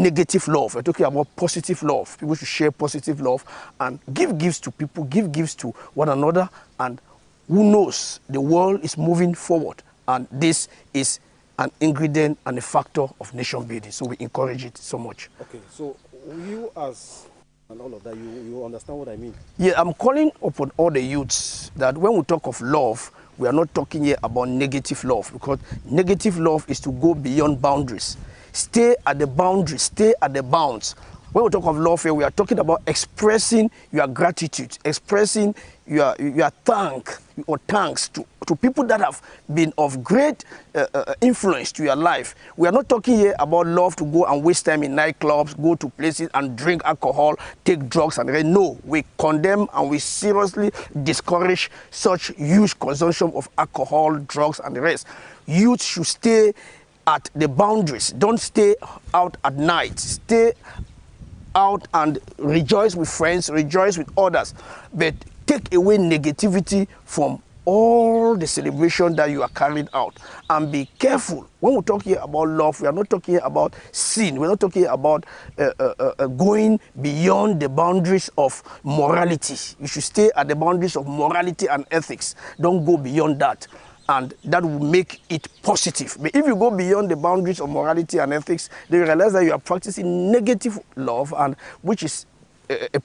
negative love. We're talking about positive love. People should share positive love and give gifts to people, give gifts to one another. And who knows, the world is moving forward. And this is an ingredient and a factor of nation building. So we encourage it so much. Okay, so you as and all of that, you understand what I mean? Yeah, I'm calling upon all the youths that when we talk of love, we are not talking here about negative love, because negative love is to go beyond boundaries. Stay at the boundaries, stay at the bounds. When we talk of love here, we are talking about expressing your gratitude, expressing your thanks to people that have been of great influence to your life. We are not talking here about love to go and waste time in nightclubs, go to places and drink alcohol, take drugs and rest. No, we condemn and we seriously discourage such huge consumption of alcohol, drugs and the rest. Youth should stay at the boundaries. Don't stay out at night. Stay out and rejoice with friends, rejoice with others, but take away negativity from all the celebration that you are carrying out. And be careful. When we talk here about love, we are not talking about sin. We're not talking about going beyond the boundaries of morality. You should stay at the boundaries of morality and ethics. Don't go beyond that. And that will make it positive. But if you go beyond the boundaries of morality and ethics, then you realize that you are practicing negative love, and which is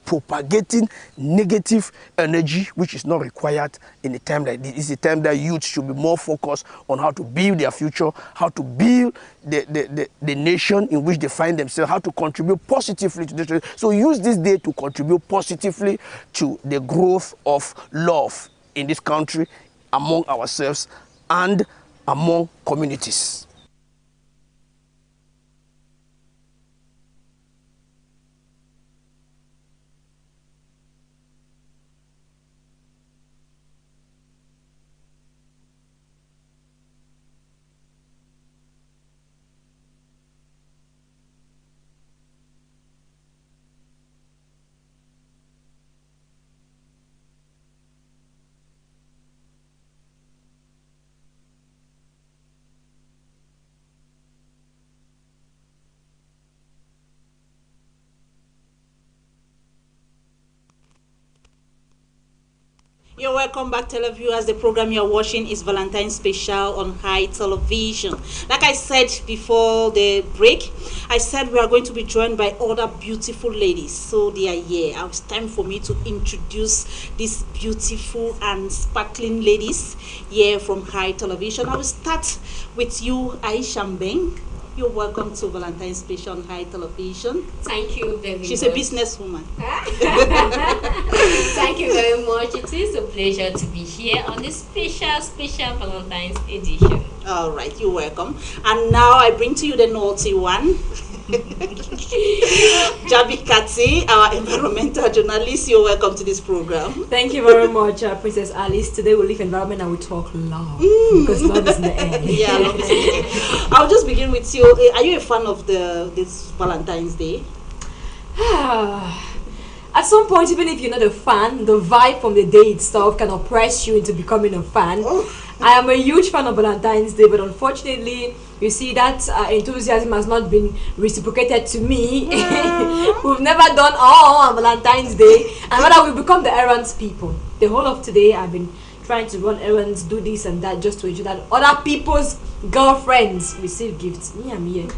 propagating negative energy, which is not required in a time like this. It's a time that youth should be more focused on how to build their future, how to build the nation in which they find themselves, how to contribute positively to this. So use this day to contribute positively to the growth of love in this country, among ourselves and among communities. You're welcome back, televiewers. The program you're watching is Valentine's Special on High Television. Like I said before the break, I said we are going to be joined by other beautiful ladies. So they are here. It's time for me to introduce these beautiful and sparkling ladies here from High Television. I will start with you, Aisha Mbeng. You're welcome to Valentine's Special on High Television. Thank you very much. She's a businesswoman. Thank you very much. It is a pleasure to be here on this special Valentine's edition. All right, you're welcome. And now I bring to you the naughty one. Jabi Kati, our environmental journalist, you're welcome to this program. Thank you very much, Princess Alice. Today we'll leave environment and we talk love. Because love is in the air. Yeah, love is in the air. I'll just begin with you. Are you a fan of this Valentine's Day? At some point, even if you're not a fan, the vibe from the day itself can oppress you into becoming a fan. I am a huge fan of Valentine's Day, but unfortunately, you see that enthusiasm has not been reciprocated to me. We've never done all on Valentine's Day, and rather we become the errands people. The whole of today, I've been trying to run errands, do this and that, just to ensure that other people's girlfriends receive gifts. Me, I'm here.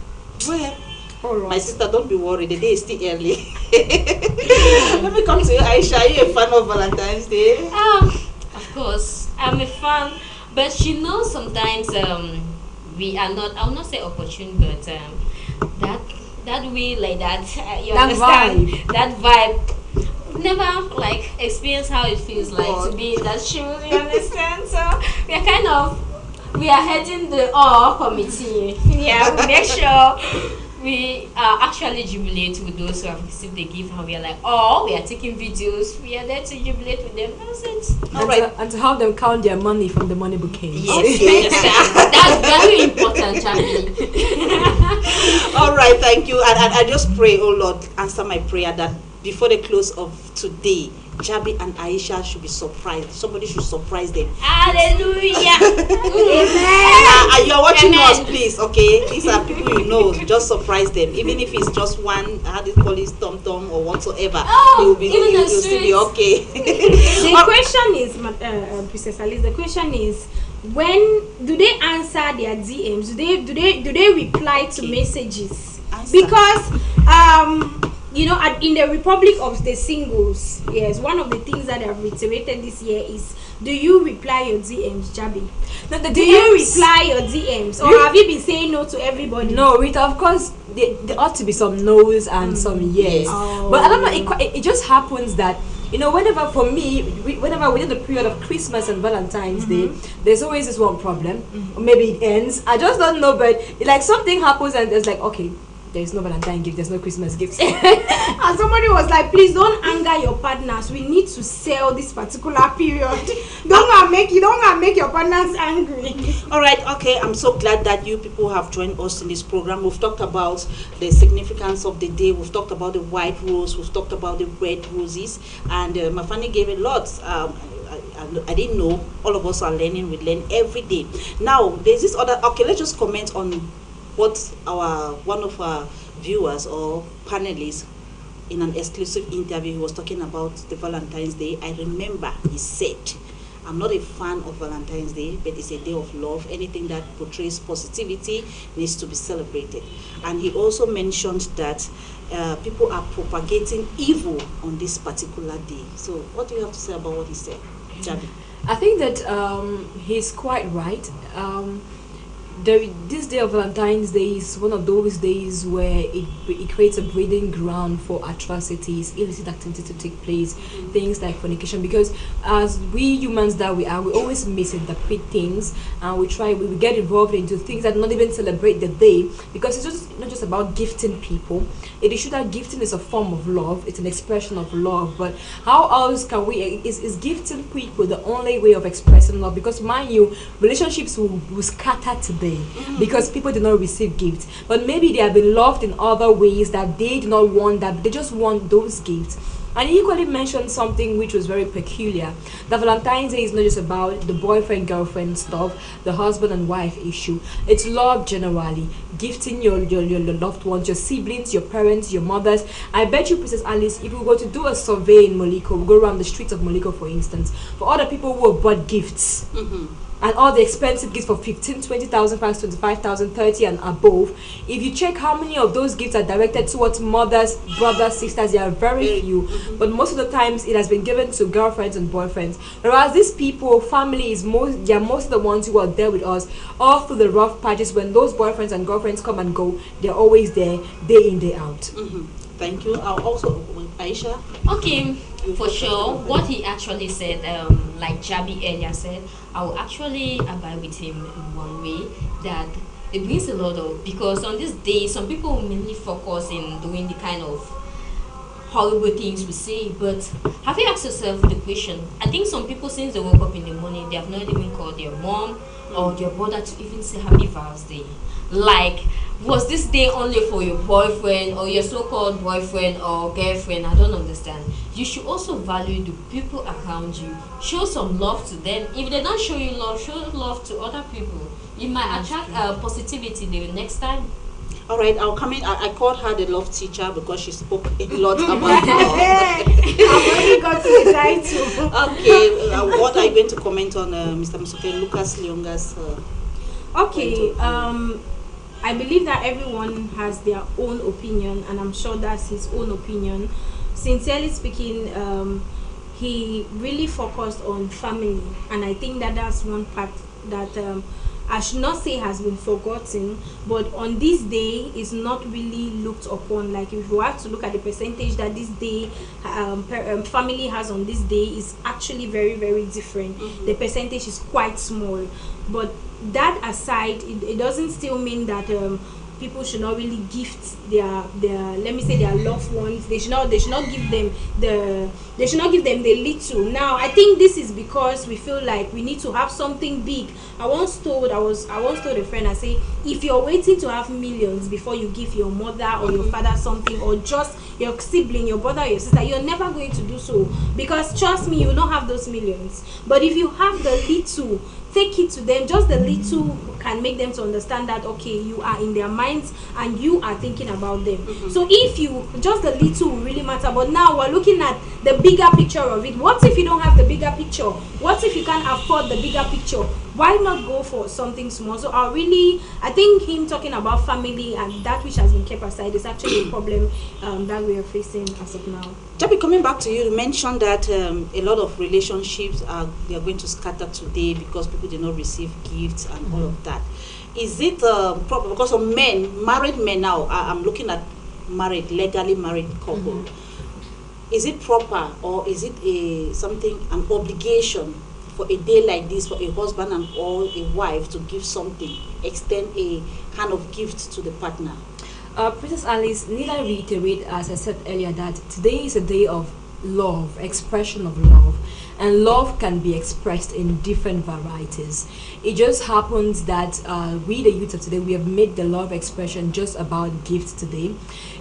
Well, right. My sister, don't be worried. The day is still early. Let me come to you, Aisha. Are you a fan of Valentine's Day? Of course, I'm a fan. But you know, sometimes we are not, I will not say opportune, but that way, like that, you that understand? Vibe. That vibe. Never like experience how it feels like to be in that shoes, you understand? So we are heading the all committee. Yeah, we make sure we actually jubilate with those who have received the gift, and we are like, we are taking videos, we are there to jubilate with them. That's it. All right. And to have them count their money from the money bouquet. Yes, that's very important, Charlie. All right, thank you. And I just pray, oh Lord, answer my prayer that before the close of today, Jabi and Aisha should be surprised. Somebody should surprise them. Hallelujah. And you're watching us, please. Okay, these are people you know. Just surprise them, even if it's just one. How do you call it, tom or whatsoever? They will be. It will still be okay. The question is, Princess Alice. The question is, when do they answer their DMs? Do they reply to messages? Because you know, in the Republic of the Singles, yes, one of the things that I've reiterated this year is, do you reply your DMs, Jabi? No, do you reply your DMs, or have you been saying no to everybody? No, Rita, of course, there ought to be some no's and some yes. Oh. But I don't know, it just happens that, you know, whenever, for me, whenever within the period of Christmas and Valentine's Day, there's always this one problem. Or maybe it ends. I just don't know, but like something happens and there's like, okay, there's no Valentine gift, there's no Christmas gift. And somebody was like, please don't anger your partners. We need to sell this particular period. Don't make your partners angry. All right, okay. I'm so glad that you people have joined us in this program. We've talked about the significance of the day. We've talked about the white rose. We've talked about the red roses. And Mafani gave a lot. I didn't know. All of us are learning. We learn every day. Now, there's this other. Okay, let's just comment on what one of our viewers or panelists in an exclusive interview, he was talking about the Valentine's Day. I remember he said, I'm not a fan of Valentine's Day, but it's a day of love. Anything that portrays positivity needs to be celebrated. And he also mentioned that people are propagating evil on this particular day. So what do you have to say about what he said, Jabi? I think that he's quite right. This day of Valentine's Day is one of those days where it creates a breeding ground for atrocities, illicit activities to take place, things like fornication. Because as we humans that we are, we always misinterpret things, and we get involved into things that not even celebrate the day. Because it's just not just about gifting people. It is true that gifting is a form of love, it's an expression of love. But how else can we? Is gifting people the only way of expressing love? Because mind you, relationships will scatter today. Because people do not receive gifts, but maybe they have been loved in other ways that they do not want, that they just want those gifts. And he equally mentioned something which was very peculiar, that Valentine's Day is not just about the boyfriend girlfriend stuff, the husband and wife issue. It's love generally, gifting your loved ones, your siblings, your parents, your mothers. I bet you, Princess Alice, if we were to do a survey in Moliko, we go around the streets of Moliko, for instance, for all the people who have bought gifts, and all the expensive gifts for 15, 20,000 pounds, 25,000, 30 and above, if you check how many of those gifts are directed towards mothers, brothers, sisters, there are very few. But most of the times it has been given to girlfriends and boyfriends. Whereas these people, families, they are most of the ones who are there with us all through the rough patches. When those boyfriends and girlfriends come and go, they're always there, day in, day out. Thank you. Also, Aisha. Okay, for sure. What he actually said, like Jabi earlier said, I will actually abide with him in one way, that it brings a lot of, because on this day, some people mainly focus in doing the kind of horrible things we say, but have you asked yourself the question? I think some people, since they woke up in the morning, they have not even called their mom or their brother to even say happy Valentine's Day. Like, was this day only for your boyfriend or your so-called boyfriend or girlfriend? I don't understand. You should also value the people around you. Show some love to them. If they don't show you love, show love to other people. You might attract positivity the next time. All right, I'll come in. I called her the love teacher because she spoke a lot about love. I've already got to the title. Okay, what are you going to comment on Mr. Musoke Lucas Lyonga's Okay, I believe that everyone has their own opinion, and I'm sure that's his own opinion. Sincerely speaking, he really focused on family, and I think that that's one part that I should not say has been forgotten, but on this day is not really looked upon. Like, if you have to look at the percentage that this day family has on this day, is actually very, very different. The percentage is quite small. But that aside, it doesn't still mean that people should not really gift their let me say their loved ones. They should not give them the little. Now I think this is because we feel like we need to have something big. I once told a friend, I say, if you're waiting to have millions before you give your mother or your father something, or just your sibling, your brother or your sister, you're never going to do so, because trust me, you will not have those millions. But if you have the little, take it to them. Just the little can make them to understand that, okay, you are in their minds and you are thinking about them. So if you, just the little will really matter. But now we're looking at the bigger picture of it. What if you don't have the bigger picture? What if you can't afford the bigger picture? Why not go for something small? So I think him talking about family and that which has been kept aside is actually a problem that we are facing as of now. Jabi, coming back to you, you mentioned that a lot of relationships they are going to scatter today because people did not receive gifts and all of that. Is it proper? Because of married men now, I'm looking at legally married couple. Is it proper, or is it an obligation for a day like this for a husband and or a wife to give something, extend a kind of gift to the partner? Princess Alice, need I reiterate, as I said earlier, that today is a day of love, expression of love, and love can be expressed in different varieties. It just happens that we, the youth of today, we have made the love expression just about gifts today.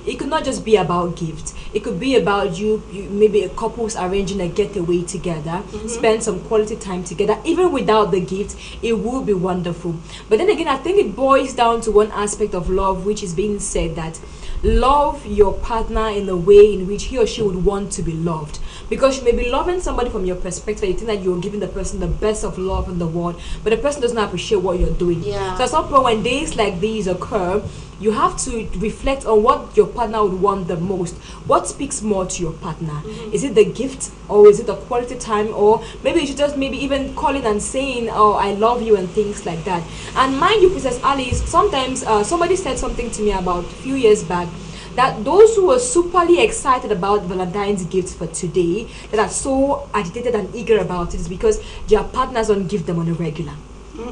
It could not just be about gifts. It could be about you maybe a couple's arranging a getaway together, spend some quality time together. Even without the gift, it would be wonderful. But then again, I think it boils down to one aspect of love, which is being said that love your partner in a way in which he or she would want to be loved. Because you may be loving somebody from your perspective, you think that you're giving the person the best of love in the world, but the person doesn't appreciate what you're doing. Yeah. So at some point when days like these occur, you have to reflect on what your partner would want the most. What speaks more to your partner? Is it the gift, or is it the quality time, or maybe you should just maybe even calling and saying, oh, I love you, and things like that. And mind you, Princess Alice, sometimes somebody said something to me about a few years back, that those who were superly excited about Valentine's gifts for today, that are so agitated and eager about it, is because their partners don't give them on a regular.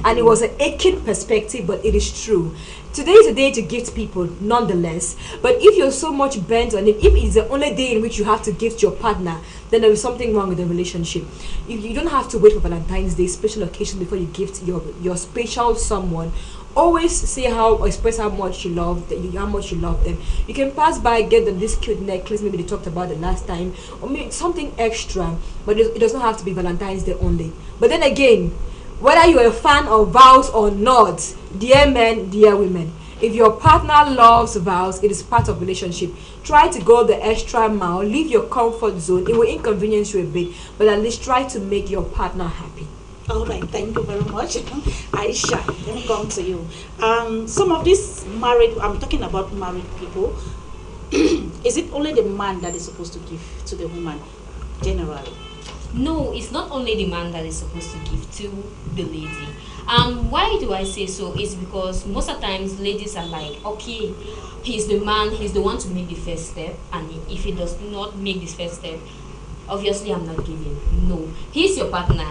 And it was an aching perspective, but it is true. Today is a day to gift people, nonetheless. But if you're so much bent on it, if it's the only day in which you have to gift your partner, then there is something wrong with the relationship. You don't have to wait for Valentine's Day special occasion before you gift your special someone. Always say express how much you love them. You can pass by, get them this cute necklace, maybe they talked about it last time, or maybe something extra, but it doesn't have to be Valentine's Day only. But then again, whether you're a fan of vows or not, dear men, dear women, if your partner loves vows, it is part of relationship. Try to go the extra mile, leave your comfort zone. It will inconvenience you a bit, but at least try to make your partner happy. All right, thank you very much. Aisha, let me come to you. Some of these I'm talking about married people, is it only the man that is supposed to give to the woman, generally? No, it's not only the man that is supposed to give to the lady. Why do I say so? It's because most of the times ladies are like, okay, he's the man, he's the one to make the first step, and if he does not make this first step, obviously I'm not giving. No, he's your partner.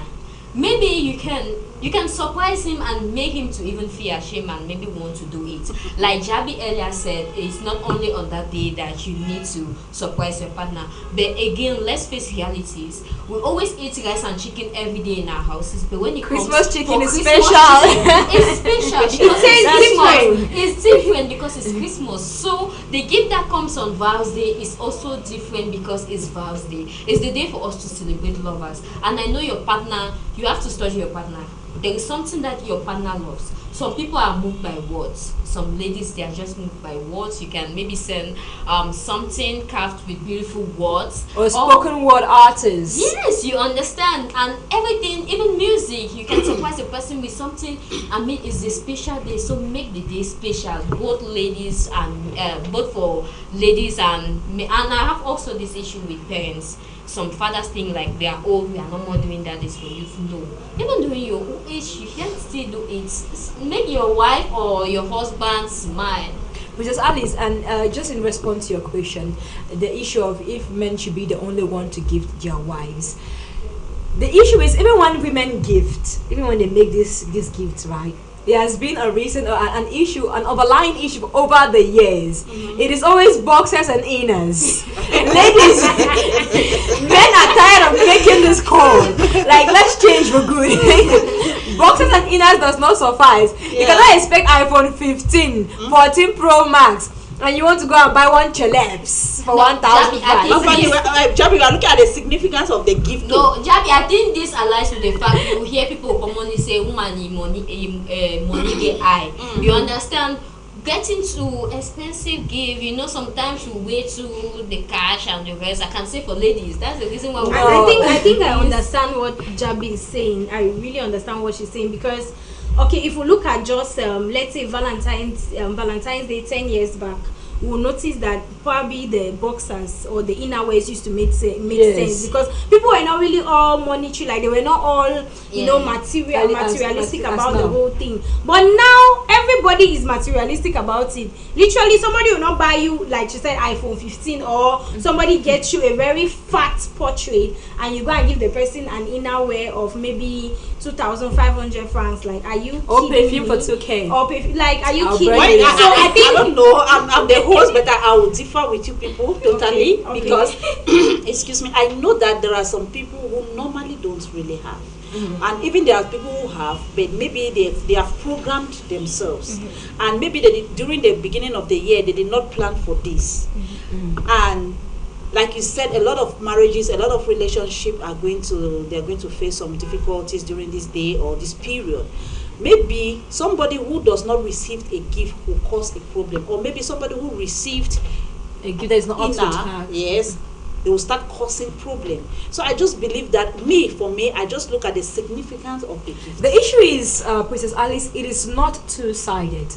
Maybe you can surprise him and make him to even feel ashamed and maybe want to do it. Like Jabi earlier said, it's not only on that day that you need to surprise your partner. But again, let's face realities. We always eat rice and chicken every day in our houses, but when it Christmas comes chicken is Christmas special. Chicken, it's special because it's Christmas. It's different because it's Christmas. So the gift that comes on Vows Day is also different because it's Vows Day. It's the day for us to celebrate lovers. And I know your partner, you have to study your partner. There is something that your partner loves. Some people are moved by words. Some ladies, they are just moved by words. You can maybe send something carved with beautiful words. Or spoken word artists. Yes, you understand. And everything, even music, you can surprise a person with something. I mean, it's a special day, so make the day special. Both ladies and both for ladies and me. And I have also this issue with parents. Some fathers think like they are old, we are no more doing that, this for youth. No. Even during your old age, you can still do it. Make your wife or your husband smile. Mrs. Alice, and just in response to your question, the issue of if men should be the only one to gift their wives. The issue is even when women gift, even when they make these gifts, right? there has been a reason or an issue, an overlying issue over the years. It is always boxers and inners. Ladies, men are tired of making this call. Like, let's change for good. Boxers and inners does not suffice. You cannot expect iPhone 15, 14 Pro Max, and you want to go and buy one celebs for 1,000. Jabi, you are looking at the significance of the gift. No, Jabi, I think this aligns with the fact you hear people commonly say woman money get high. You understand? Getting to expensive gift, you know, sometimes you wait to the cash and the rest. I can say for ladies, that's the reason why I think I understand what Jabi is saying. I really understand what she's saying, because okay, if we look at just let's say Valentine's Day 10 years back, we'll notice that probably the boxers or the innerwears used to make sense, because people were not really all monetary, like they were not all you know materialistic about the whole thing. But now everybody is materialistic about it. Literally, somebody will not buy you, like she said, iPhone 15, or somebody gets you a very fat portrait and you go and give the person an innerwear of maybe 2,500 francs. Like, are you or perfume for 2K? Or like, are you kidding? I don't know. I'm the host, but I will differ with you people totally, because excuse me, I know that there are some people who normally don't really have. And even there are people who have, but maybe they have programmed themselves, and maybe they did, during the beginning of the year they did not plan for this, and like you said, a lot of marriages, a lot of relationships they're going to face some difficulties during this day or this period. Maybe somebody who does not receive a gift will cause a problem, or maybe somebody who received a gift that is not up to tax. Yes, they will start causing problem. So I just believe that for me, I just look at the significance of the gift. The issue is, Princess Alice, it is not two-sided.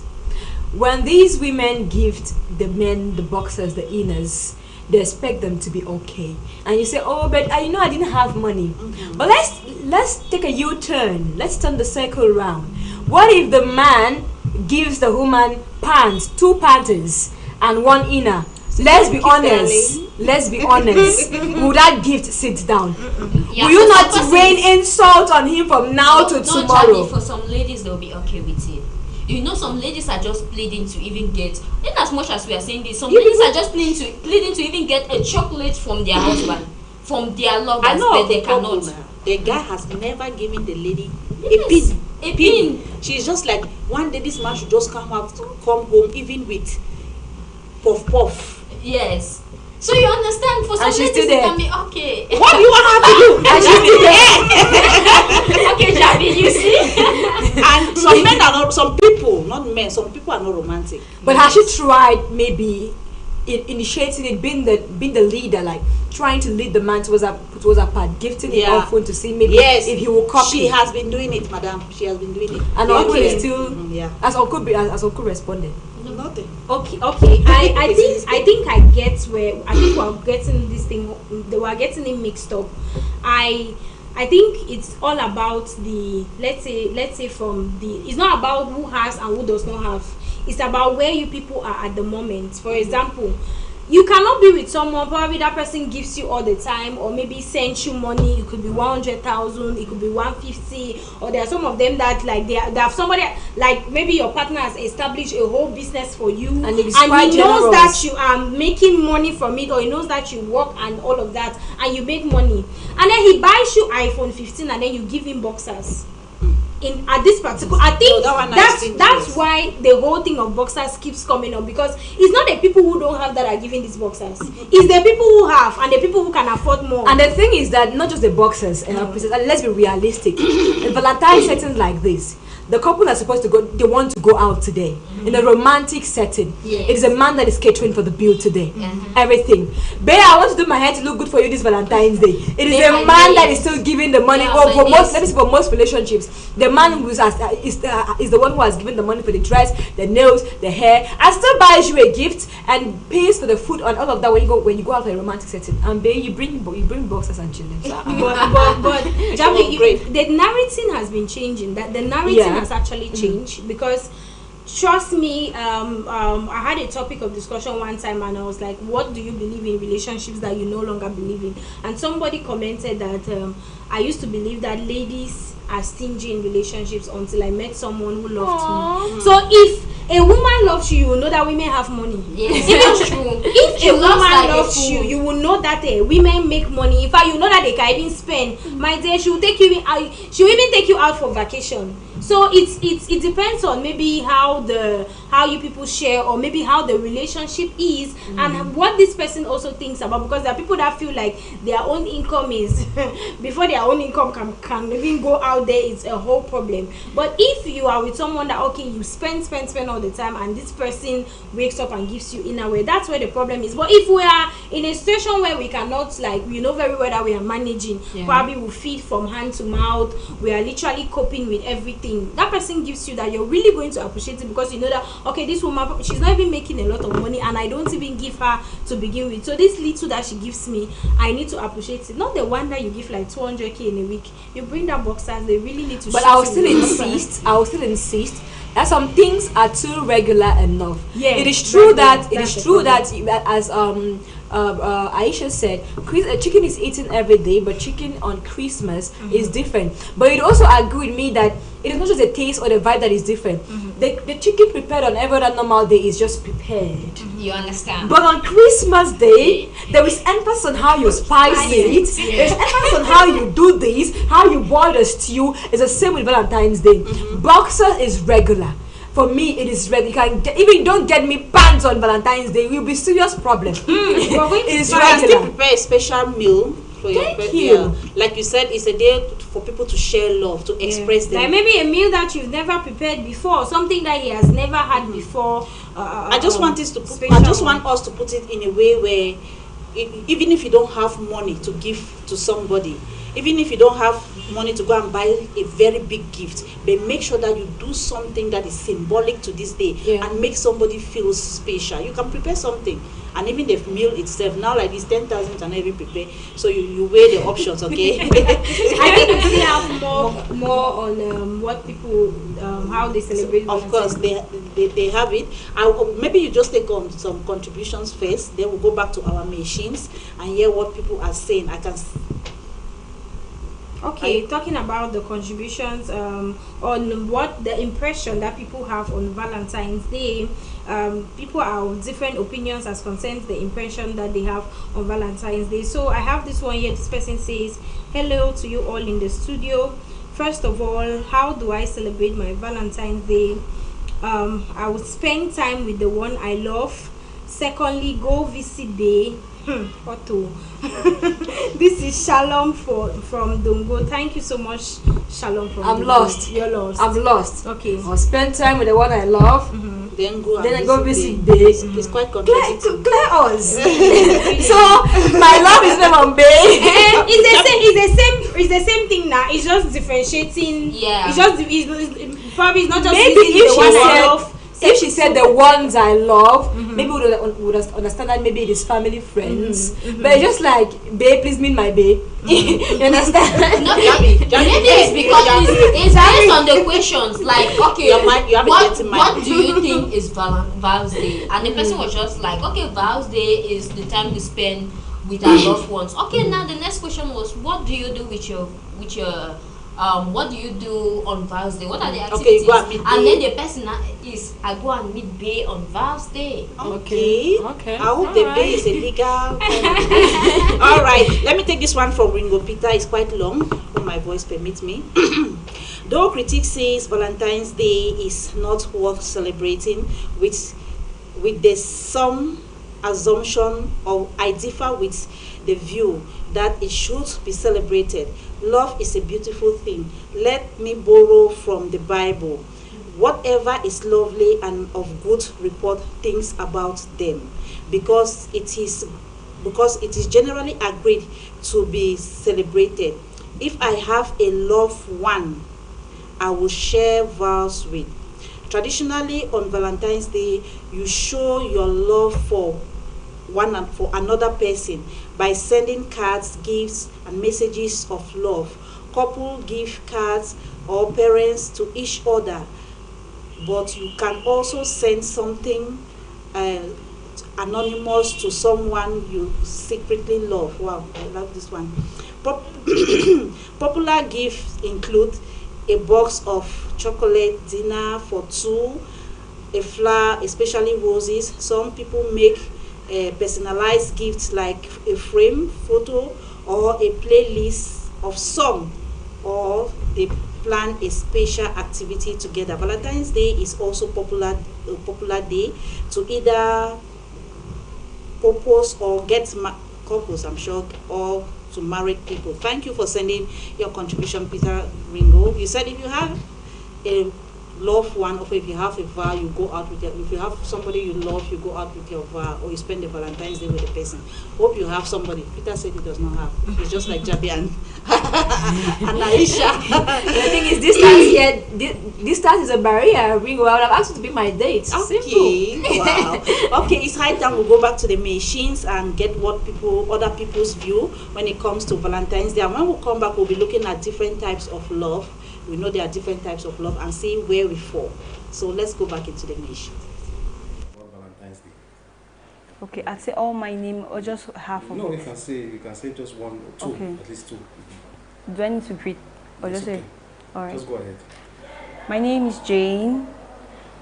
When these women gift the men, the boxers, the inners, they expect them to be okay, and you say, oh, but I didn't have money. But let's take a U-turn. Let's turn the circle around. What if the man gives the woman pants, 2 panties and 1 inner? Let's be honest. Will that gift sit down? Yeah, will you not rain insult on him from now to tomorrow? For some ladies, they'll be okay with it. You know, some ladies are just pleading to even get, in as much as we are saying this, some ladies are just pleading to even get a chocolate from their husband, from their lovers, but they cannot. The guy has never given the lady a pin. She's just like, one day this man should just come home even with puff. Yes. So you understand, for some ladies it can be okay. What do you want her to do? And she's still there. Okay, Jabi, you see. And some men are not, some people, not men, some people are not romantic. But has she tried maybe initiating it, being the leader, like trying to lead the man towards a part, gifting him often to see maybe if he will copy? She has been doing it, madam. She has been doing it. And Uncle is still as Uncle responded. Nothing. Okay. I think I get where we're getting this thing. They were getting it mixed up. I think it's all about the let's say from the. It's not about who has and who does not have. It's about where you people are at the moment. For example, you cannot be with someone, probably that person gives you all the time, or maybe sends you money. It could be 100,000, it could be 150, or there are some of them that like they have somebody, like maybe your partner has established a whole business for you, and he knows that you are making money from it, or he knows that you work and all of that, and you make money, and then he buys you iPhone 15 and then you give him boxers. At this particular, I think that's why the whole thing of boxers keeps coming up, because it's not the people who don't have that are giving these boxers. It's the people who have and the people who can afford more. And the thing is that not just the boxers, and let's be realistic. In Valentine's settings like this, the couple are supposed to go. They want to go out today in a romantic setting. Yes. It is a man that is catering for the bill today. Everything. Babe, I want to do my hair to look good for you this Valentine's Day. It is a man that is still giving the money. For most relationships, the man who is the one who has given the money for the dress, the nails, the hair, and still buys you a gift and pays for the food and all of that when you go out for a romantic setting. And babe, you bring boxers and children. but Javi, the narrative has been changing. That the narrative has actually changed, because trust me, I had a topic of discussion one time, and I was like, what do you believe in relationships that you no longer believe in? And somebody commented that I used to believe that ladies are stingy in relationships until I met someone who loved me. So if a woman loves you, you will know that women have money. Yes, that's true. If a woman loves you, you will know that women make money. In fact, you know that they can even spend. My dear, she will take you out. She will even take you out for vacation. So it depends on maybe how you people share, or maybe how the relationship is, and what this person also thinks about, because there are people that feel like their own income is before their own income can even go out there, it's a whole problem. But if you are with someone that, okay, you spend all the time, and this person wakes up and gives you inner wear, that's where the problem is. But if we are in a situation where we cannot, like, we know very well that we are managing, probably we feed from hand to mouth, we are literally coping with everything, that person gives you that, you're really going to appreciate it, because you know that, okay, this woman, she's not even making a lot of money, and I don't even give her to begin with, so this little that she gives me, I need to appreciate it. Not the one that you give like 200k in a week. You bring that boxers, they really need to. But I will still insist that some things are too regular enough. Yeah, it is true that as Aisha said, chicken is eaten every day, but chicken on Christmas is different. But you'd also agree with me that it is not just the taste or the vibe that is different. The chicken prepared on every other normal day is just prepared. You understand? But on Christmas Day, there is emphasis on how you spice it. There's emphasis on how you do this, how you boil the stew. It's the same with Valentine's Day. Boxer is regular. For me, it is ready. You can even don't get me pants on Valentine's Day. It will be serious problem. It is regular. I still prepare a special meal for you. Like you said, it's a day for people to share love, to express them. Like maybe a meal that you've never prepared before, something that he has never had before. I just want us to put it in a way where, even if you don't have money to give to somebody, even if you don't have money to go and buy a very big gift, but make sure that you do something that is symbolic to this day and make somebody feel special. You can prepare something, and even the meal itself, now like this 10,000 can even prepare, so you weigh the options. Okay. I think we still have more on what people how they celebrate. Of course, they have it. Maybe you just take on some contributions first, then we'll go back to our machines and hear what people are saying. Okay, talking about the contributions on what the impression that people have on Valentine's Day. People are of different opinions as concerns the impression that they have on Valentine's Day. So I have this one here. This person says, hello to you all in the studio. First of all, how do I celebrate my Valentine's Day? I would spend time with the one I love. Secondly, go visit the Otto. This is Shalom from Dongo. Thank you so much, Shalom from I'm Dongo. lost. You're lost. I'm lost. Okay. I'll spend time with the one I love. Then I go visit this. It's quite contradictory. Clear us. So my love is not on bay. It's the same thing now. It's just differentiating. Yeah. It's probably not just maybe if she said. If she said the ones I love, maybe we would understand that maybe it is family friends. But it's just like, babe, please meet my babe. You understand? Maybe it's because it's based on the questions. Like, okay, what do you think is Val's Day? And the person was just like, okay, Val's Day is the time we spend with our loved ones. Okay, now the next question was, what do you do with your what do you do on Val's Day? What are the activities? Okay, go and meet and then the person is, I go and meet Bay on Val's Day. Okay. I hope the Bay is illegal. All right, let me take this one from Ringo Peter. It's quite long, if my voice permits me. Though critics says Valentine's Day is not worth celebrating, with there's some assumption, or I differ with the view that it should be celebrated. Love is a beautiful thing. Let me borrow from the Bible. Whatever is lovely and of good report things about them, because it is generally agreed to be celebrated. If I have a loved one, I will share vows with. Traditionally, on Valentine's Day, you show your love for another person by sending cards, gifts, and messages of love. Couple give cards or parents to each other. but you can also send something anonymous to someone you secretly love. Wow, I love this one. Popular gifts include a box of chocolate dinner for two, a flower, especially roses. Some people make personalized gifts like a frame, photo, or a playlist of song, or they plan a special activity together. Valentine's Day is also a popular day to either propose or get couples, I'm sure, or to married people. Thank you for sending your contribution, Peter Ringo. You said if you have a loved one, or if you have a vow, you go out with your, if you have somebody you love, you go out with your vow, or you spend the Valentine's Day with the person. Hope you have somebody. Peter said he does not have. It's just like Jabi and Aisha. The thing is, distance is a barrier. Ringo, I would have asked you to be my date. Okay. Wow. Okay, it's high time we go back to the machines and get what other people's view when it comes to Valentine's Day. And when we come back, we'll be looking at different types of love. We know there are different types of love and see where we fall. So let's go back into the nation. Valentine's Day. Okay, I'd say all my name or just half of No, it. you can say just one or two, Okay. at least two. Do I need to greet or It's just okay. say? All right. Just go ahead. My name is Jane.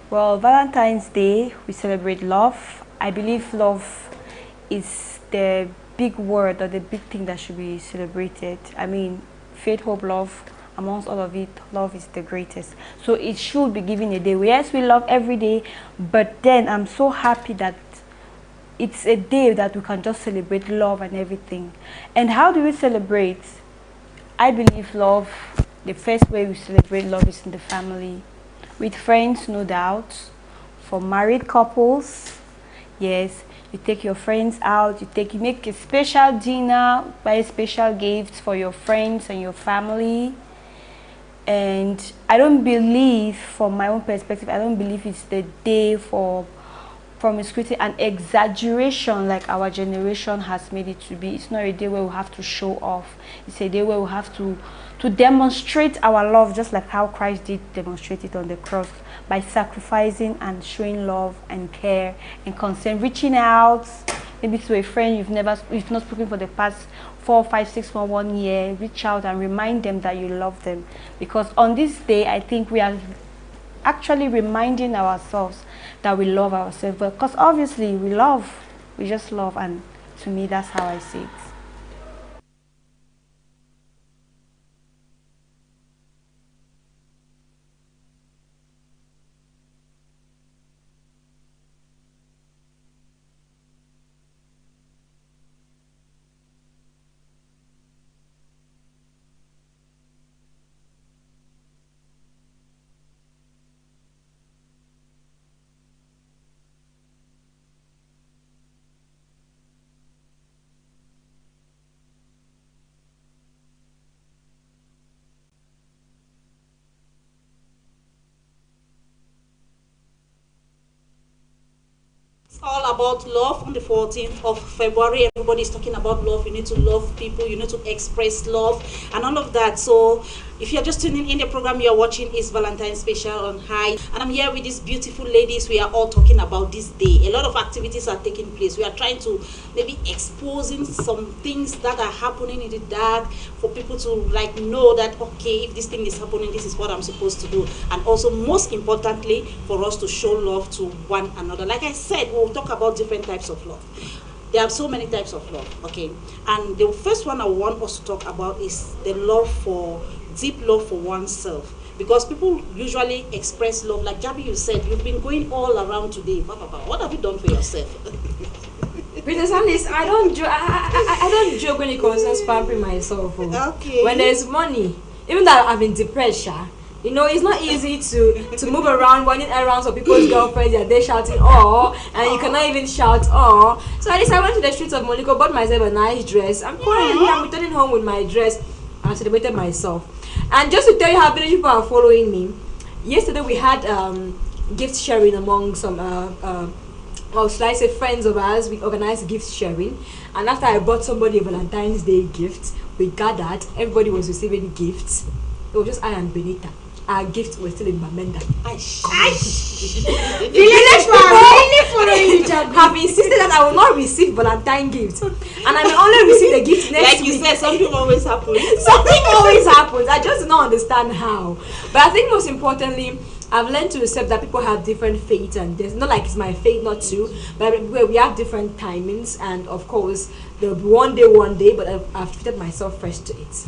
Well, Valentine's Day, we celebrate love. I believe love is the big word or the big thing that should be celebrated. I mean, faith, hope, love. Amongst all of it, love is the greatest. So it should be given a day. Yes, we love every day, but then I'm so happy that it's a day that we can just celebrate love and everything. And how do we celebrate? I believe love, the first way we celebrate love is in the family. With friends, no doubt. For married couples, yes, you take your friends out, you make a special dinner, buy special gifts for your friends and your family. And I don't believe, from my own perspective, I don't believe it's the day for promiscuity and exaggeration like our generation has made it to be. It's not a day where we have to show off. It's a day where we have to demonstrate our love, just like how Christ did demonstrate it on the cross, by sacrificing and showing love and care and concern, reaching out maybe to a friend you've not spoken for the past 4, 5, 6 months, 1 year. Reach out and remind them that you love them, because on this day I think we are actually reminding ourselves that we love ourselves, because obviously we just love, and to me that's how I see it. It's all about love. On the 14th of February, everybody's talking about love. You need to love people, you need to express love and all of that. So if you're just tuning in, the program you're watching is Valentine's Special on High, and I'm here with these beautiful ladies. We are all talking about this day. A lot of activities are taking place. We are trying to maybe exposing some things that are happening in the dark for people to like know that, okay, if this thing is happening, this is what I'm supposed to do. And also, most importantly, for us to show love to one another. Like I said, we'll talk about different types of love. There are so many types of love, okay? And the first one I want us to talk about is the deep love for oneself. Because people usually express love, like Jabi, you said, you've been going all around today. What have you done for yourself? Princess Alice, I don't joke when it concerns pampering myself. Okay. When there's money, even though I'm in depression, you know, it's not easy to move around running errands for people's girlfriends. They're shouting "oh," and you cannot even shout "oh." So at least I went to the streets of Monaco, bought myself a nice dress. I'm returning home with my dress. I celebrated myself. And just to tell you how many people are following me, yesterday we had gift sharing among some or should I say friends of ours. We organized gift sharing, and after I bought somebody a Valentine's Day gift, we gathered. Everybody was receiving gifts. It was just I and Benita. our gifts were still in Bamenda. Village were really following each other. Have insisted that I will not receive Valentine gifts, and I may only receive the gift next Like you week. said, something always happens. Something always happens. I just do not understand how. But I think most importantly, I've learned to accept that people have different fates, and there's not like it's my fate not to, but we have different timings, and of course, the one day, but I've treated myself first to it.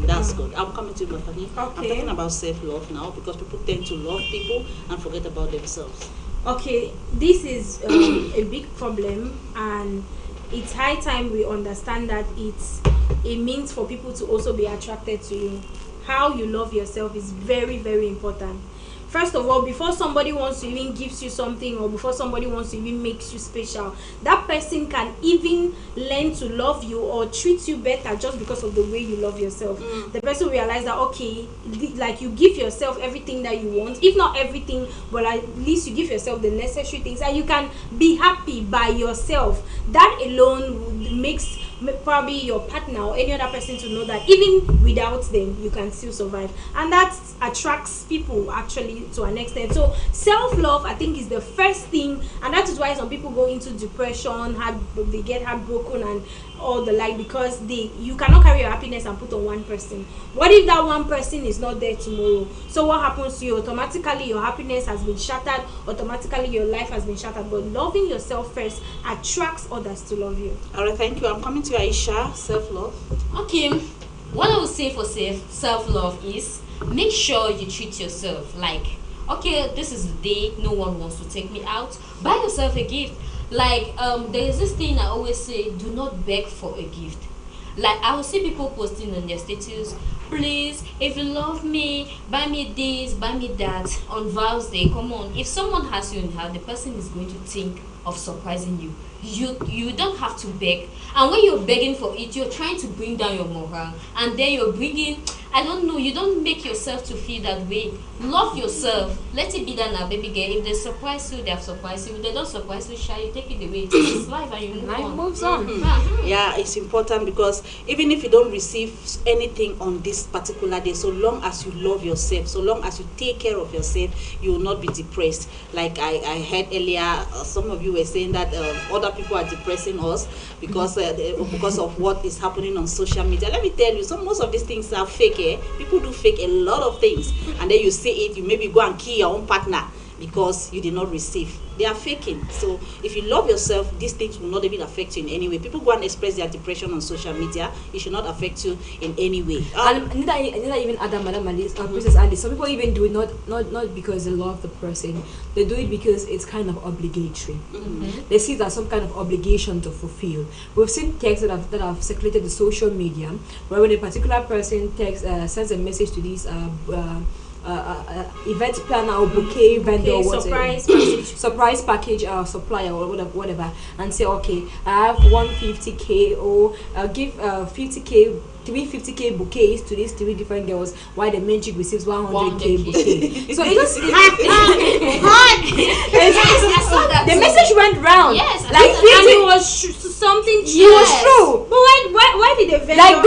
That's good. I'm coming to you, Bafani. I'm Okay. talking about self-love now because people tend to love people and forget about themselves. Okay, this is a big problem, and it's high time we understand that it's a means for people to also be attracted to you. How you love yourself is very, very important. First of all, before somebody wants to even gives you something, or before somebody wants to even makes you special, that person can even learn to love you or treat you better just because of the way you love yourself. The person realize that, okay, like you give yourself everything that you want, if not everything, but at least you give yourself the necessary things, and you can be happy by yourself. That alone makes probably your partner or any other person to know that even without them you can still survive, and that attracts people actually to an extent. So self-love, I think, is the first thing, and that is why some people go into depression, they get heartbroken and all the like, because you cannot carry your happiness and put on one person. What if that one person is not there tomorrow? So what happens to you? Automatically your happiness has been shattered, automatically your life has been shattered. But loving yourself first attracts others to love you. All right, thank you. I'm coming to you, Aisha. Self-love. Okay, what I would say for self-love is make sure you treat yourself like, okay, this is the day no one wants to take me out, buy yourself a gift. Like there is this thing I always say, do not beg for a gift. Like I will see people posting on their status, please, if you love me, buy me this, buy me that on Val's Day. Come on, if someone has you in heart, the person is going to think of surprising you. You don't have to beg, and when you're begging for it, you're trying to bring down your morale, and then you're bringing, I don't know, you don't make yourself to feel that way. Love yourself. Let it be that now, baby girl. If they surprise you, they have surprised you. If they don't surprise you, shy, you take it away. It's life, and you move Life on. moves on. Yeah, it's important because even if you don't receive anything on this particular day, so long as you love yourself, so long as you take care of yourself, you will not be depressed. Like I heard earlier, some of you were saying that other people are depressing us because of what is happening on social media. Let me tell you, most of these things are fake. People do fake a lot of things, and then you see it, you maybe go and kill your own partner because you did not receive. They are faking. So if you love yourself, these things will not even affect you in any way. People go and express their depression on social media. It should not affect you in any way. And neither even Adam, Madam Alice, Princess Alice. Some people even do it not because they love the person. They do it because it's kind of obligatory. They see that some kind of obligation to fulfill. We've seen texts that have circulated in social media, where when a particular person sends a message to these event planner or bouquet vendor, or surprise package supplier or whatever, and say, okay, I have 150k, or give 50k, 350k bouquets to these 3 different girls, while the main chick receives 100k bouquet. So the message went round. Yes, Like, and it was something true. It was true. But why did the vendor Like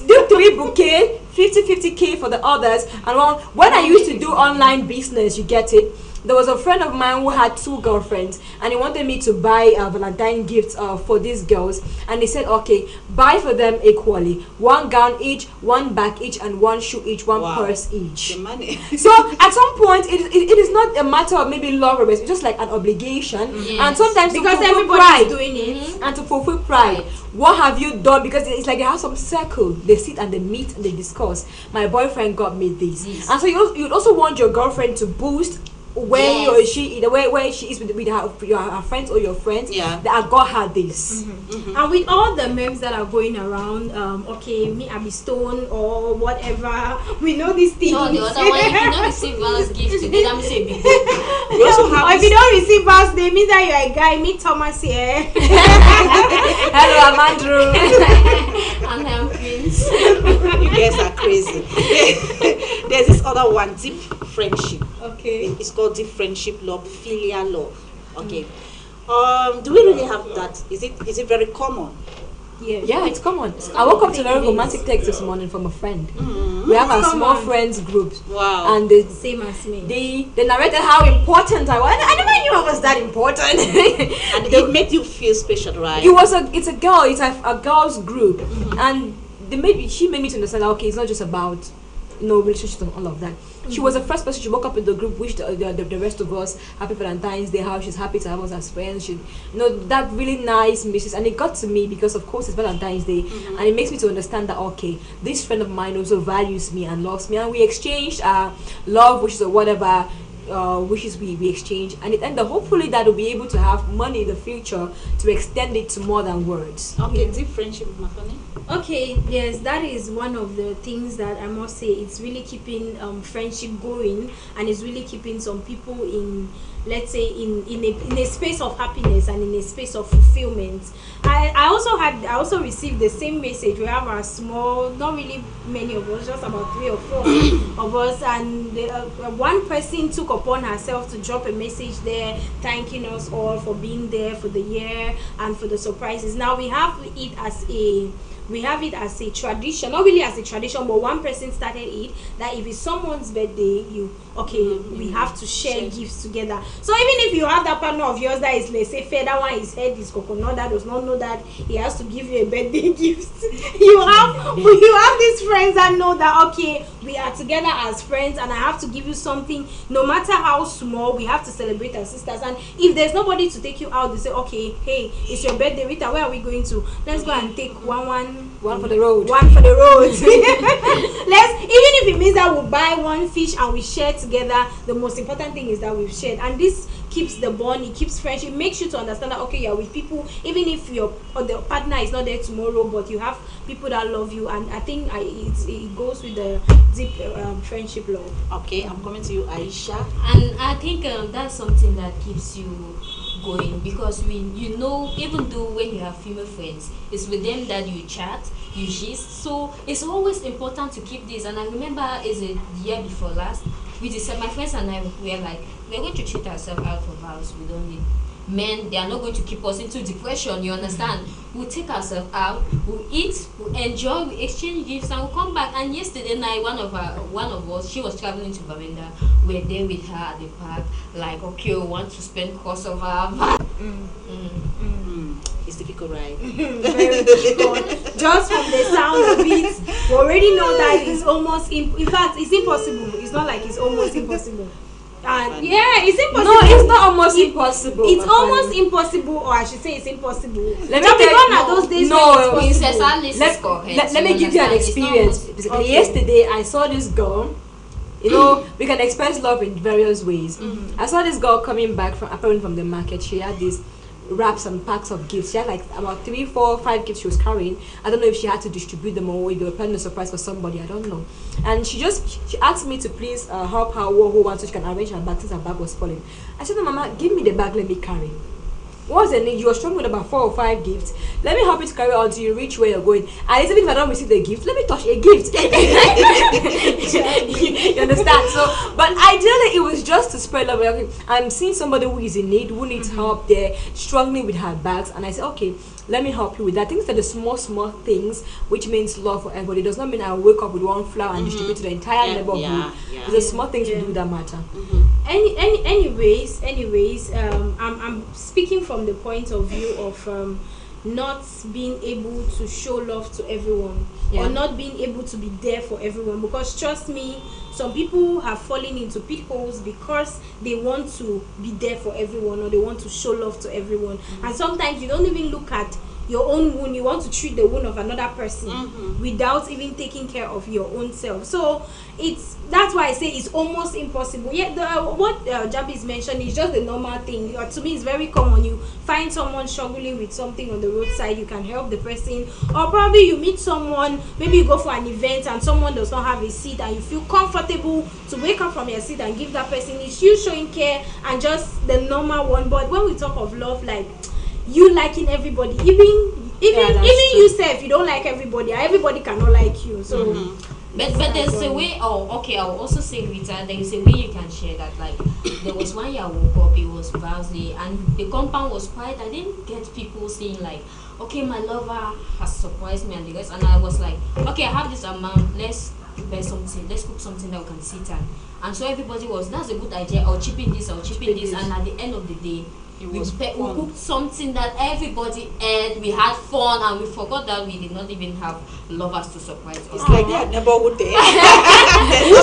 do three bouquet, 50k for the others. And when I used to do online business, you get it, there was a friend of mine who had 2 girlfriends, and he wanted me to buy Valentine gifts for these girls, and he said, okay, buy for them equally, 1 gown each, 1 bag each, and 1 shoe each, 1 purse each. The money. So at some point it is not a matter of maybe love or respect, it's just like an obligation. And sometimes because to fulfill everybody is pride, doing it. and to fulfill pride, what have you done? Because it's like they have some circle, they sit and they meet and they discuss. My boyfriend got me this, and so you'd also want your girlfriend to boost where he or she, the way where she is with her friends or your friends, that I got her this. And with all the memes that are going around, okay, me I be stone or whatever, we know these things. No, the other one, if you don't receive Val's gift today, that means say big baby. We also have Or if you don't receive us, they mean that you're a guy. Meet Thomas here. Hello, I'm Andrew. And I'm Prince. you guys are crazy. There's this other one, deep friendship. Okay. It's called deep friendship love, filial love. Okay. Do we really have that? Is it very common? Yeah, it's common. I woke up to a very romantic text this morning from a friend. We have a small friends group. Wow. And they, Same as me. they narrated how important I was. I never knew I was that important. And it made you feel special, right? It's a girl. It's a girls group, and she made me to understand that okay, it's not just about relationships and all of that. She was the first person. She woke up in the group, wished the rest of us happy Valentine's Day. How she's happy to have us as friends. She, that really nice message, and it got to me because of course it's Valentine's Day, and it makes me to understand that okay, this friend of mine also values me and loves me, and we exchanged love wishes or whatever wishes we exchange, and it ended. Hopefully, that we'll be able to have money in the future to extend it to more than words. Okay, deep friendship with Mafani. Okay, yes, that is one of the things that I must say. It's really keeping friendship going, and it's really keeping some people in, let's say, in a space of happiness and in a space of fulfillment. I also received the same message. We have a small, not really many of us, just about 3 or 4 of us, and one person took upon herself to drop a message there thanking us all for being there for the year and for the surprises. Now we have it as a tradition, not really as a tradition, but one person started it, that if it's someone's birthday, we have to share gifts together. So even if you have that partner of yours that is, let's say, fair, that one his head is coconut, that does not know that he has to give you a birthday gift. you have these friends that know that okay, we are together as friends, and I have to give you something, no matter how small. We have to celebrate as sisters, and if there's nobody to take you out, they say, okay, hey, it's your birthday, Rita, where are we going to? Let's go and take one for the road. One for the road. Even if it means that we'll buy one fish and we share together, the most important thing is that we've shared, and this keeps the bond, it keeps friendship, it makes you to understand that okay, you're with people, even if the partner is not there tomorrow, but you have people that love you, and I think it goes with the deep friendship love. Okay, I'm coming to you, Aisha. And I think that's something that keeps you going, because even though when you have female friends, it's with them that you chat, you gist, so it's always important to keep this. And I remember it's a year before last, we decided, my friends and I were like, we're going to treat ourselves out of house. We don't need men. They are not going to keep us into depression, you understand? We'll take ourselves out, we'll eat, we'll enjoy, we exchange gifts, and we'll come back. And yesterday night, one of us, she was traveling to Varinda. We're there with her at the park, like, okay, we want to spend cost of our It's difficult, right? Very difficult. Just from the sound of it, we already know that it's almost in fact, it's impossible. It's not like it's almost impossible. And yeah, it's impossible. No, it's not almost impossible. It's almost impossible, or I should say it's impossible. Let me tell you, those days let me give you an experience. Okay. Yesterday, I saw this girl. We can express love in various ways. I saw this girl coming back from the market. She had these wraps and packs of gifts. She had like about 3, 4, 5 gifts she was carrying. I don't know if she had to distribute them or if they were planning a surprise for somebody. I don't know. And she asked me to please help her who wants so she can arrange her bag since her bag was falling. I said, Mama, give me the bag, let me carry. What's the need? You are struggling with about 4 or 5 gifts. Let me help you to carry on until you reach where you're going. And even if I don't receive the gift, let me touch a gift. You understand? So, but ideally, it was just to spread love. I'm seeing somebody who is in need, who needs help there, struggling with her bags, and I said, okay, let me help you with that. Things are the small things, which means love for everybody. It does not mean I wake up with one flower and distribute to the entire neighborhood. It's the small things we do that matter. Anyways, I'm speaking from the point of view of not being able to show love to everyone, or not being able to be there for everyone, because trust me, some people have fallen into pitfalls because they want to be there for everyone, or they want to show love to everyone, and sometimes you don't even look at your own wound. You want to treat the wound of another person without even taking care of your own self. So that's why I say it's almost impossible. What Jabi is mentioning is just the normal thing. To me, it's very common. You find someone struggling with something on the roadside, you can help the person, or probably you meet someone, maybe you go for an event and someone does not have a seat, and you feel comfortable to wake up from your seat and give that person. It's you showing care and just the normal one. But when we talk of love, like you liking everybody, even yourself, you don't like everybody. Everybody cannot like you. So but there's a way. I will also say, Rita, there is a way you can share that. Like, there was one year I woke up, it was Valentine's Day, and the compound was quiet. I didn't get people saying like, okay, my lover has surprised me and the rest, and I was like, okay, I have this amount, let's prepare something, let's cook something that we can sit and so everybody was, that's a good idea, I'll chip in this, and at the end of the day, we cooked something that everybody ate, we had fun, and we forgot that we did not even have lovers to surprise us. It's like their neighborhood day. And you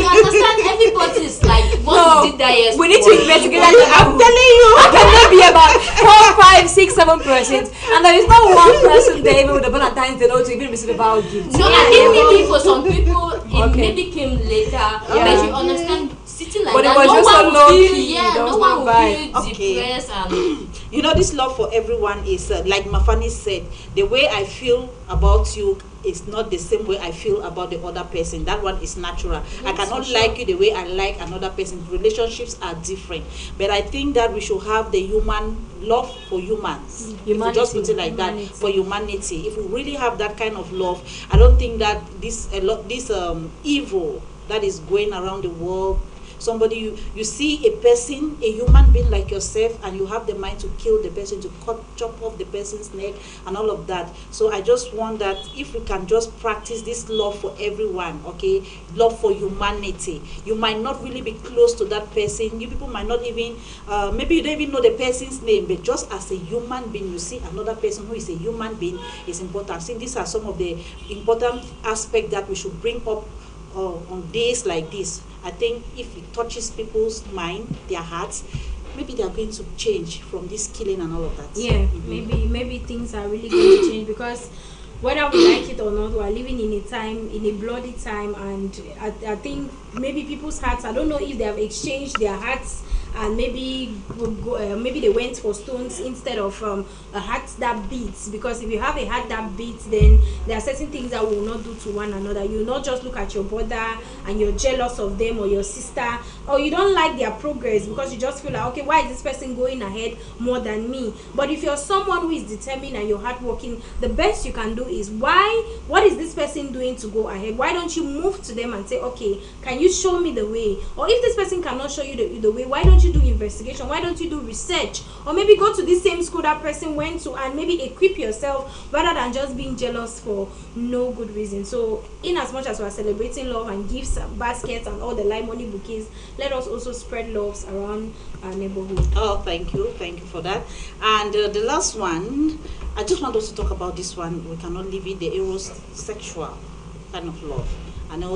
understand, everybody is like, what we did that yesterday. We need to investigate. I'm telling you. I cannot be about 4, 5, 6, 7%, and there is not one person there even with the Valentine's Day to even receive a vowel gift. No, I think maybe for some people it maybe came later, but you understand. Sitting like but that, it was no just one so will low feel, key. no one will feel depressed and You know, this love for everyone is like Mafani said, the way I feel about you is not the same way I feel about the other person. That one is natural. I cannot like you the way I like another person. Relationships are different, but I think that we should have the human love for humans. If we just put it like that, for humanity. If we really have that kind of love, I don't think that this evil that is going around the world, somebody you see a person, a human being like yourself, and you have the mind to kill the person, to chop off the person's neck and all of that. So I just want that if we can just practice this love for everyone, okay, love for humanity. You might not really be close to that person, you people might not even maybe you don't even know the person's name, but just as a human being, you see another person who is a human being is important. I think these are some of the important aspects that we should bring up on days like this. I think if it touches people's mind, their hearts, maybe they are going to change from this killing and all of that. Yeah, maybe things are really going to change, because whether we like it or not, we are living in a bloody time, and I think maybe people's hearts, I don't know if they have exchanged their hearts, and maybe they went for stones instead of a heart that beats. Because if you have a heart that beats, then there are certain things that we will not do to one another. You will not just look at your brother and you're jealous of them, or your sister, or you don't like their progress because you just feel like, okay, why is this person going ahead more than me? But if you're someone who is determined and you're hardworking, the best you can do is, what is this person doing to go ahead? Why don't you move to them and say, okay, can you show me the way? Or if this person cannot show you the way, why don't you do investigation? Why don't you do research? Or maybe go to this same school that person went to and maybe equip yourself, rather than just being jealous for no good reason. So in as much as we are celebrating love and gifts and baskets and all the live money bouquets, let us also spread loves around our neighborhood. Oh, thank you for that. And the last one, I just want us to talk about this one. We cannot leave it, the eros sexual kind of love. I know,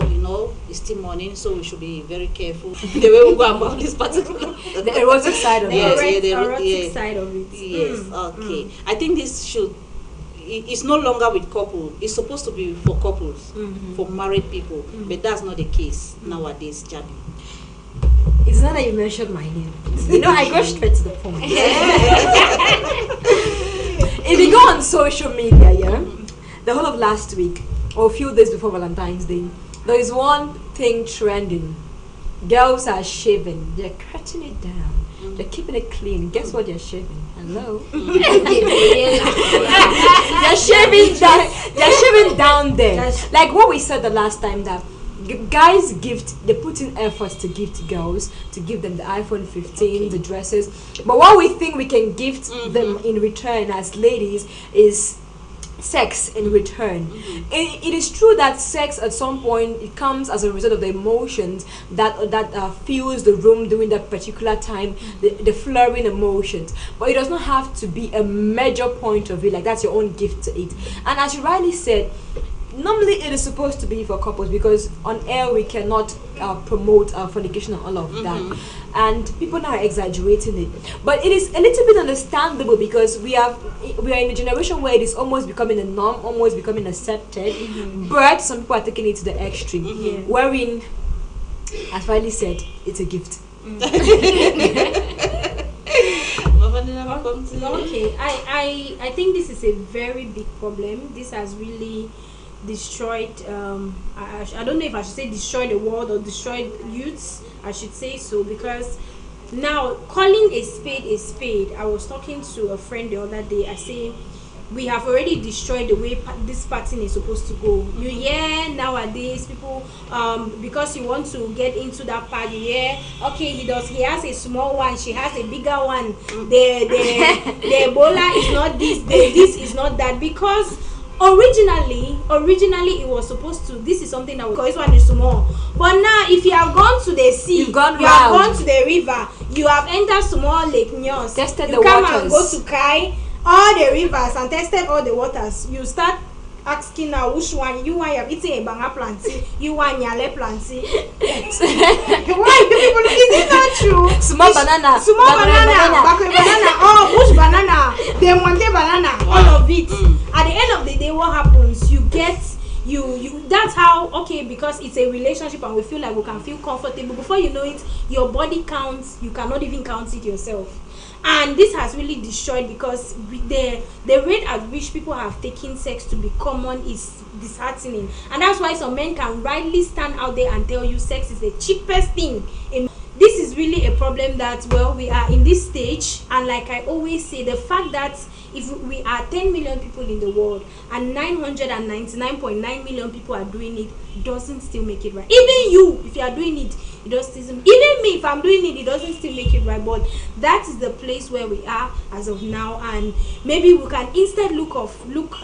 it's still morning, so we should be very careful the way we go about this particular. The erotic side of it. The erotic side of it. Yes, okay. I think this it's no longer with couples. It's supposed to be for couples, for married people, but that's not the case nowadays, Jabi. It's not that you mentioned my name. I go straight to the point. If you go on social media, the whole of last week, or a few days before Valentine's Day, there is one thing trending. Girls are shaving. They're cutting it down. They're keeping it clean. Guess what they're shaving? Hello? They're shaving down. They're shaving down there. Like what we said the last time, that guys they put in efforts to gift girls, to give them the iPhone 15, the dresses. But what we think we can gift them in return as ladies is sex in return. It is true that sex at some point, it comes as a result of the emotions that fills the room during that particular time, the flowing emotions, but it does not have to be a major point of it, like that's your own gift to it. And as you rightly said, normally it is supposed to be for couples, because on air we cannot promote fornication and all of that, and people now are exaggerating it. But it is a little bit understandable, because we are in a generation where it is almost becoming a norm, almost becoming accepted, but some people are taking it to the extreme, wherein, as Riley said, it's a gift. Okay, I think this is a very big problem. This has really destroyed I don't know if I should say destroy the world or destroyed youths. I should say so, because now calling a spade, I was talking to a friend the other day. I say, we have already destroyed the way this pattern is supposed to go. You hear nowadays people, because you want to get into that part, you hear, okay, he has a small one, she has a bigger one. The Ebola is not this is not that, because originally it was supposed to, this is something that because this one is small, but now if you have gone to the sea, you have gone to the river, you have entered small Lake Nyos, tested you the come waters, and go to Kai, all the rivers and tested all the waters, you start asking now which one you want. You have eaten a banga plantain, you want yale plantain. Why do people, is it not true? Small banana, bakwe banana, oh bush banana, they want a banana, all of it. At the end of the day, what happens? You get you that's how, okay, because it's a relationship and we feel like we can feel comfortable. Before you know it, your body counts, you cannot even count it yourself. And this has really destroyed, because the rate at which people have taken sex to be common is disheartening. And that's why some men can rightly stand out there and tell you sex is the cheapest thing. This is really a problem that, well, we are in this stage. And like I always say, the fact that if we are 10 million people in the world and 999.9 million people are doing it, doesn't still make it right. Even you, if you are doing it, it doesn't. Even me, if I'm doing it, it doesn't still make it right. But that is the place where we are as of now, and maybe we can instead look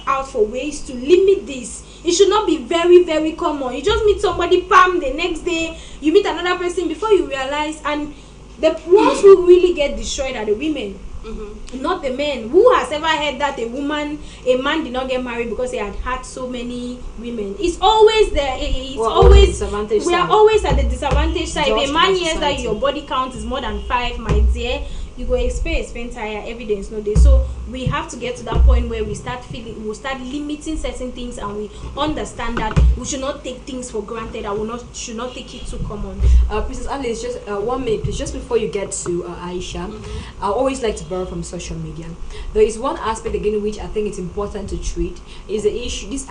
out for ways to limit this. It should not be very, very common. You just meet somebody, pam, the next day you meet another person before you realize, and the ones who really get destroyed are the women. Not the men. Who has ever heard that a man did not get married because he had so many women? It's always there. We are always at the disadvantage side. If a man hears that your body count is more than 5, my dear, you go spend tire evidence no day. So we have to get to that point where we start limiting certain things, and we understand that we should not take things for granted. Should not take it too common. Princess Alice, just 1 minute, please. Just before you get to Aisha, I always like to borrow from social media. There is one aspect again which I think it's important to treat, is the issue this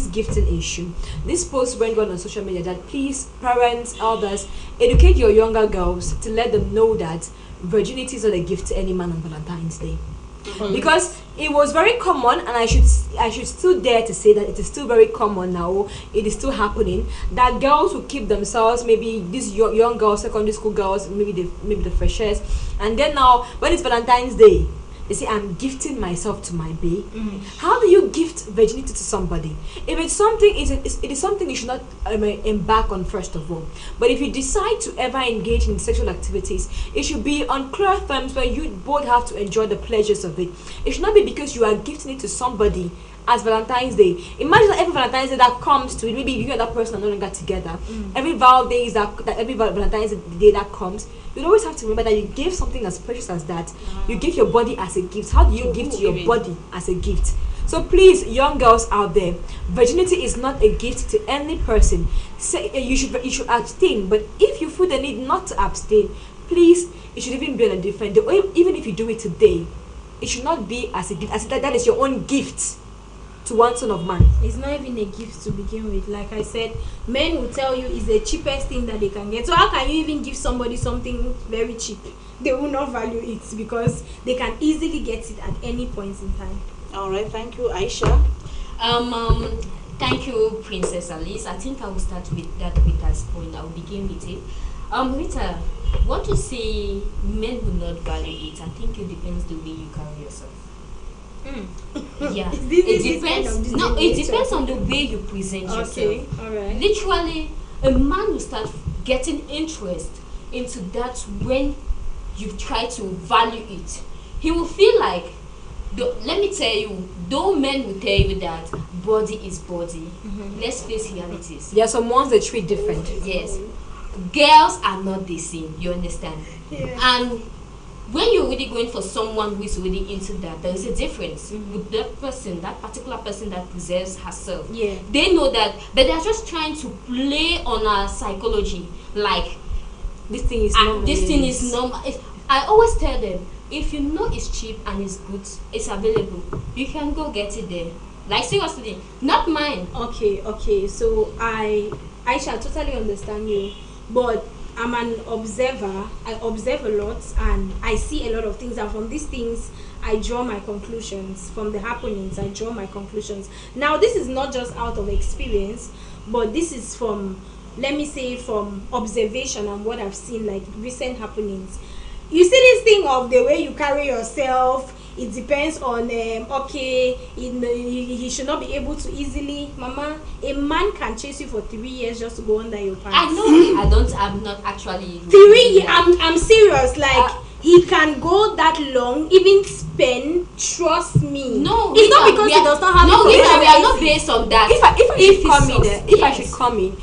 gifting issue. This post went on social media that please, parents, elders, educate your younger girls to let them know that virginity is not a gift to any man on Valentine's Day. Because it was very common, and I should still dare to say that it is still very common now. It is still happening that girls will keep themselves, maybe these young girls, secondary school girls, maybe the freshers, and then now when it's Valentine's Day, they say, I'm gifting myself to my bae. How do you gift virginity to somebody? If it's something, it is something you should not embark on first of all. But if you decide to ever engage in sexual activities, it should be on clear terms where you both have to enjoy the pleasures of it. It should not be because you are gifting it to somebody as Valentine's Day. Imagine that every Valentine's Day that comes to it, maybe you and that person are no longer together. Every every Valentine's Day that comes, you always have to remember that you gave something as precious as that. You give your body as a gift. How do you gift your body as a gift? So please, young girls out there, virginity is not a gift to any person. You should abstain. But if you feel the need not to abstain, please, it should even be on a different day. Even if you do it today, it should not be as a gift. As that is your own gift to one son of man. It's not even a gift to begin with. Like I said, men will tell you it's the cheapest thing that they can get. So how can you even give somebody something very cheap? They will not value it because they can easily get it at any point in time. All right, thank you, Aisha. Thank you, Princess Alice. I think I will start with that point. I will begin with it. Rita, want to say men will not value it. I think it depends the way you carry yourself. Yeah, it depends. No, it depends on the way you present yourself. Okay, all right. Literally, a man will start getting interest into that when you try to value it. He will feel like, let me tell you, though men will tell you that body is body, let's face realities. There are some ones that treat different. Yes, girls are not the same. You understand? Yeah. And when you're really going for someone who is really into that, there is a difference with that person, that particular person that preserves herself. Yeah. They know that, but they're just trying to play on our psychology. Like, This thing is normal. this thing is normal. I always tell them, if you know it's cheap and it's good, it's available, you can go get it there. Like, seriously, not mine. Okay. So I shall totally understand you, but I'm an observer. I observe a lot and I see a lot of things, and from these things I draw my conclusions. From the happenings, I draw my conclusions. Now, this is not just out of experience, but this is from, let me say, from observation and what I've seen, like recent happenings. You see this thing of the way you carry yourself, it depends on okay, he should not be able to easily, mama, a man can chase you for 3 years just to go under your pants. I know. I'm not actually 3 years. I'm serious. Like, he can go that long, even spend. Trust me. No, it's not because he does not have. No, we are not based on that. If I should come in,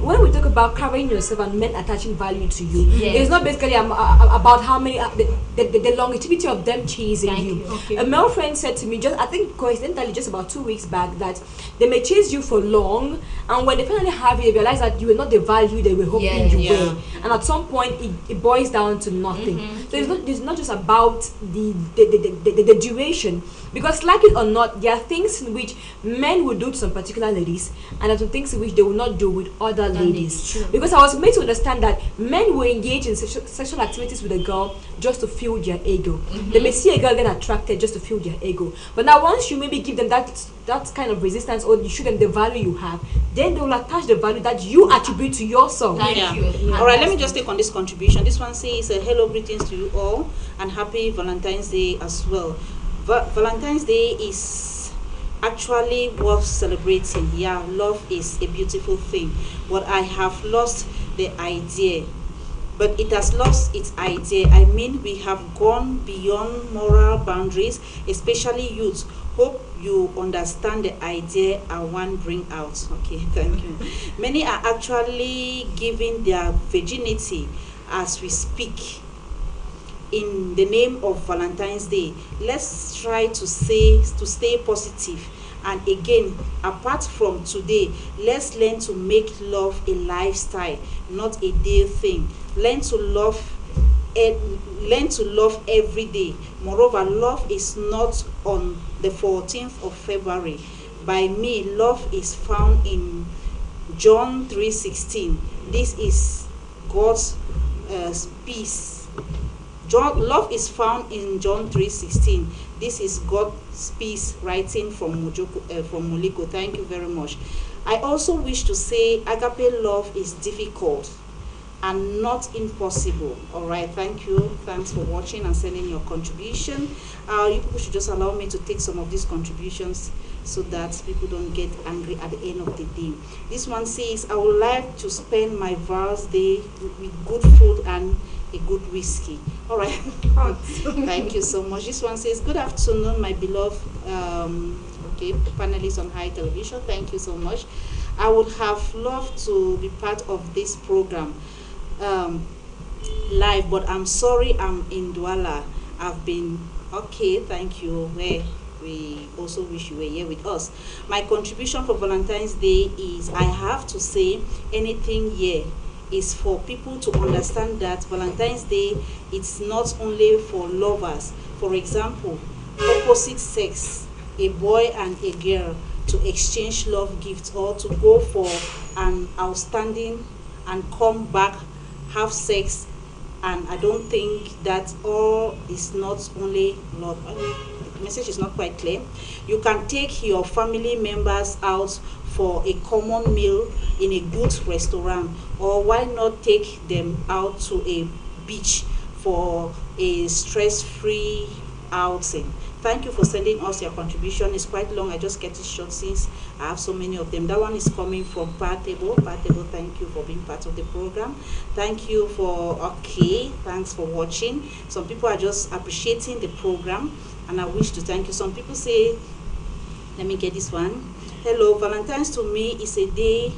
when we talk about carrying yourself and men attaching value to you, it's not basically about how many the longevity of them chasing you. Okay. A male friend said to me, just I think coincidentally, just about 2 weeks back, that they may chase you for long, and when they finally have you, they realize that you were not the value they were hoping you were, and at some point it boils down to nothing. So it's not just about the duration, because like it or not, there are things in which men will do to some particular ladies, and there are some things in which they will not do with other ladies. Because I was made to understand that men will engage in sexual activities with a girl just to fuel their ego. They may see a girl get attracted just to fuel their ego. But now once you maybe give them that kind of resistance, or you show them the value you have, then they will attach the value that you attribute to yourself. Thank you. All right, let me just take on this contribution. This one says, hello, greetings to you all, and happy Valentine's Day as well. Valentine's Day is actually worth celebrating. Yeah, love is a beautiful thing, but I have lost the idea. But it has lost its idea. I mean, we have gone beyond moral boundaries, especially youth. Hope you understand the idea I want to bring out. Okay, thank you. Many are actually giving their virginity as we speak in the name of Valentine's Day. Let's try to stay positive. And again, apart from today, let's learn to make love a lifestyle, not a day thing. Learn to love every day. Moreover, love is not on the 14th of February. By me, love is found in John 3:16. This is God's peace. Love is found in John 3:16. This is God's peace, writing from Moliko. Thank you very much. I also wish to say agape love is difficult and not impossible. All right, thank you. Thanks for watching and sending your contribution. You people should just allow me to take some of these contributions so that people don't get angry at the end of the day. This one says, I would like to spend my Val's Day with good food and a good whiskey. All right. Thank you so much. This one says, good afternoon, my beloved panelists on High Television. Thank you so much. I would have loved to be part of this program live, but I'm sorry I'm in Douala. I've been okay. Thank you. We also wish you were here with us. My contribution for Valentine's Day is, I have to say, anything here is for people to understand that Valentine's Day, it's not only for lovers. For example, opposite sex, a boy and a girl, to exchange love gifts, or to go for an outstanding and come back, have sex. And I don't think that all is not only love. The message is not quite clear. You can take your family members out for a common meal in a good restaurant, or why not take them out to a beach for a stress-free outing. Thank you for sending us your contribution. It's quite long. I just get it short since I have so many of them. That one is coming from Partable. Partable, thank you for being part of the program. Thank you for, thanks for watching. Some people are just appreciating the program, and I wish to thank you. Some people say, let me get this one. Hello, Valentine's to me is a day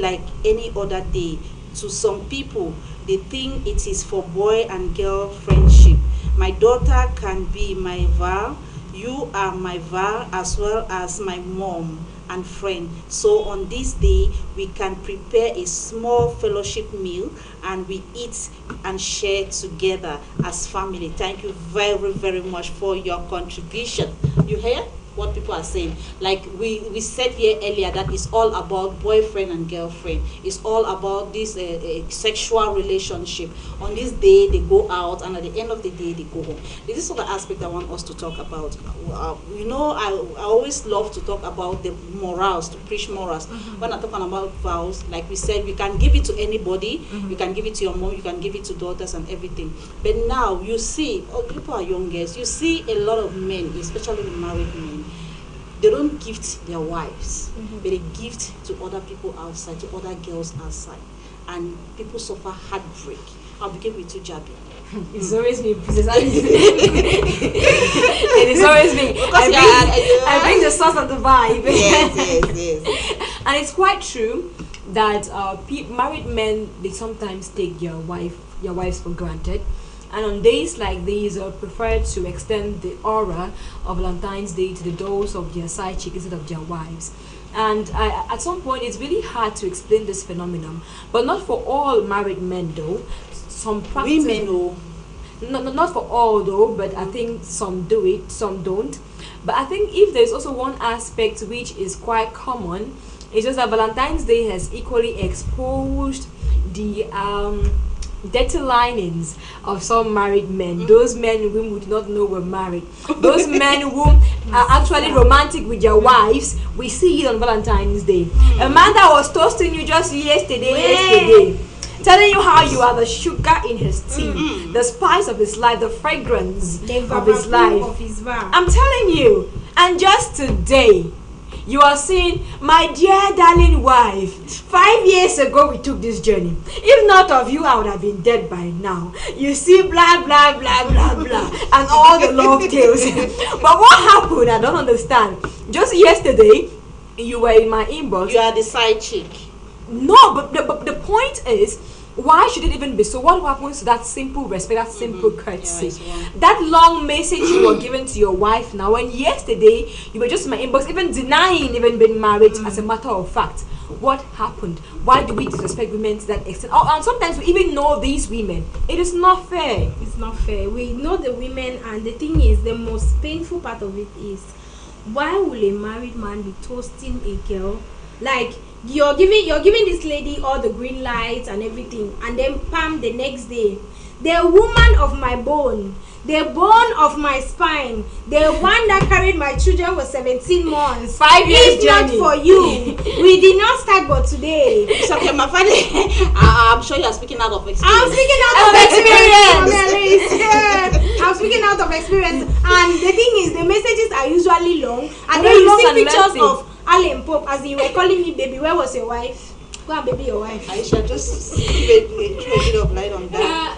like any other day. To some people, they think it is for boy and girl friendship. My daughter can be my Val. You are my Val, as well as my mom and friend. So on this day, we can prepare a small fellowship meal, and we eat and share together as family. Thank you very, very much for your contribution. You hear? what people are saying. Like we said here earlier, that it's all about boyfriend and girlfriend. It's all about this sexual relationship. On this day they go out, and at the end of the day they go home. This is the aspect I want us to talk about. I always love to talk about the morals, to preach morals. When I'm talking about vows, like we said, we can give it to anybody. You can give it to your mom, you can give it to daughters and everything. But now you see, people are youngest, you see a lot of men, especially the married men, they don't gift their wives, but they gift to other people outside, to other girls outside, and people suffer heartbreak. I'll begin with you, Jabi. It's always me. It is always me. I bring the sauce of the vibe. Yes. And it's quite true that married men, they sometimes take your wives for granted. And on days like these, I prefer to extend the aura of Valentine's Day to the doors of their side chick instead of their wives. And at some point, it's really hard to explain this phenomenon, but not for all married men though. Some practice, women, not for all though, but I think some do it, some don't. But I think if there's also one aspect which is quite common, it's just that Valentine's Day has equally exposed the dirty linings of some married men. Those men whom we do not know were married. Those men who are actually romantic with their wives. We see it on Valentine's Day. A man that was toasting you just yesterday, telling you how you are the sugar in his tea, the spice of his life, the fragrance of his life. I'm telling you. And just today, you are seeing, my dear darling wife, 5 years ago we took this journey. If not of you, I would have been dead by now. You see, blah, blah, blah, blah, blah, and all the love tales. But what happened? I don't understand. Just yesterday, you were in my inbox. You are the side chick. No, but the point is, why should it even be so? What happens to that simple respect, that simple courtesy, that long message you were giving to your wife now? And yesterday you were just in my inbox, even denying even being married. As a matter of fact, what happened? Why do we disrespect women to that extent? Oh, and sometimes we even know these women. It is not fair. It's not fair. We know the women, and the thing is, the most painful part of it is, why will a married man be toasting a girl? Like, you're giving this lady all the green lights and everything, and then pam, the next day, the woman of my bone, the bone of my spine, the one that carried my children for 17 months, 5 years if not journey. for you, we did not start but today. It's okay, my father. I'm sure you are speaking out of experience. I'm speaking out of experience. Yeah. I'm speaking out of experience. And the thing is, the messages are usually long, and then you see pictures of Alan Pope as you were calling me baby. Where was your wife? Go and baby your wife. I shall just give a bit of light on that.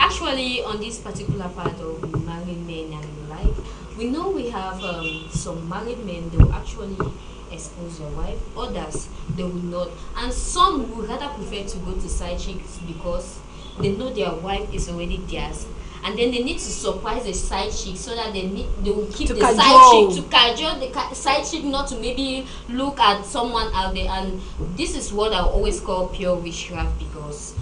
Actually, on this particular part of married men and life, we know we have some married men, they will actually expose their wife. Others, they will not. And some would rather prefer to go to side chicks because they know their wife is already theirs. And then they need to surprise the side chick so that they will keep the side chick, to cajole the side chick not to maybe look at someone out there. And this is what I always call pure witchcraft, because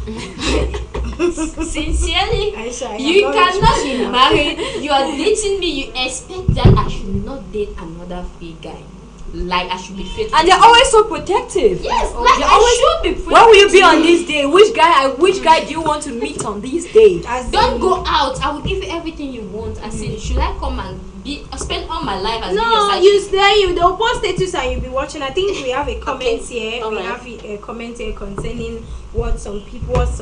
sincerely, you cannot be married, you are dating me, you expect that I should not date another fake guy. Like I should be faithful. And they're always so protective. Yes, like I should be protective. Where will you be on this day? Which guy do you want to meet on this day? Don't go out. I will give you everything you want. I said, should I come and spend all my life as no, you stay. They'll post status and you'll be watching. I think we have a comment here. All we right. have a comment here concerning what are some people's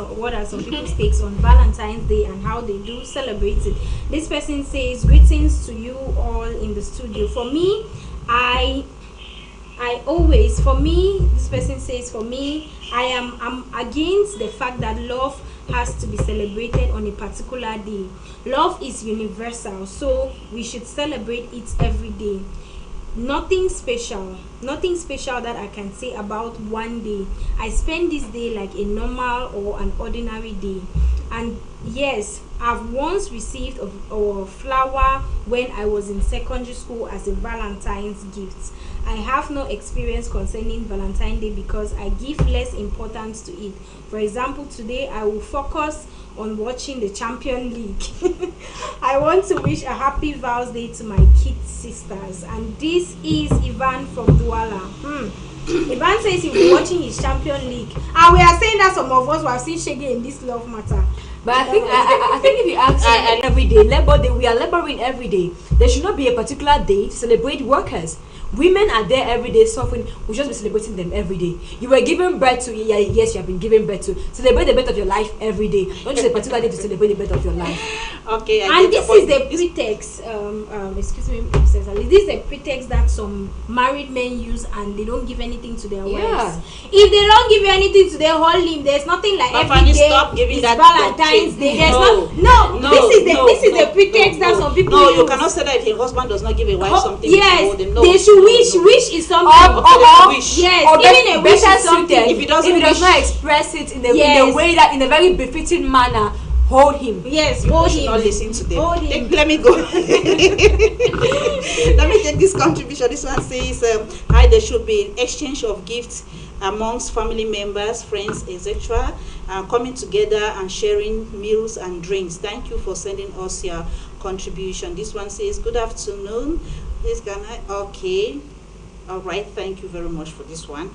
takes on Valentine's Day and how they do celebrate it. This person says, greetings to you all in the studio. For me, this person says, for me, I'm against the fact that love has to be celebrated on a particular day. Love is universal, so we should celebrate it every day. Nothing special that I can say about one day. I spend this day like a normal or an ordinary day. And yes, I've once received a flower when I was in secondary school as a Valentine's gift. I have no experience concerning Valentine's Day because I give less importance to it. For example, today I will focus on watching the Champion League. I want to wish a happy Val's Day to my kid sisters. And this is Ivan from Douala. Ivan says he'll be watching his Champion League. And we are saying that some of us were seen Shege in this love matter. But I think if you ask every day, Labor Day, we are laboring every day. There should not be a particular day to celebrate workers. Women are there every day suffering. We just be celebrating them every day. You were giving birth to, yes, you have been giving birth to. Celebrate the birth of your life every day. Don't just a particular day to celebrate the birth of your life. Okay, and this is the pretext. Excuse me, Princess Ali. This is the pretext that some married men use, and they don't give anything to their wives. If they don't give you anything to their whole limb, there's nothing like every day. Stop giving that Valentine's Day. There's no. This is the pretext that some people use. No, you cannot say that if your husband does not give a wife something. Yes, no, they should wish. Wish is something. Wish. Yes, or giving a wish is something. If he does not express it in a way that in a very befitting manner, hold him. Yes, hold him. Not listen to them. Hold him. Let me go. Let me take this contribution. This one says, "Hi, there should be exchange of gifts amongst family members, friends, etc. Coming together and sharing meals and drinks. Thank you for sending us your contribution." This one says, "Good afternoon. Please can I?" Okay. All right. Thank you very much for this one.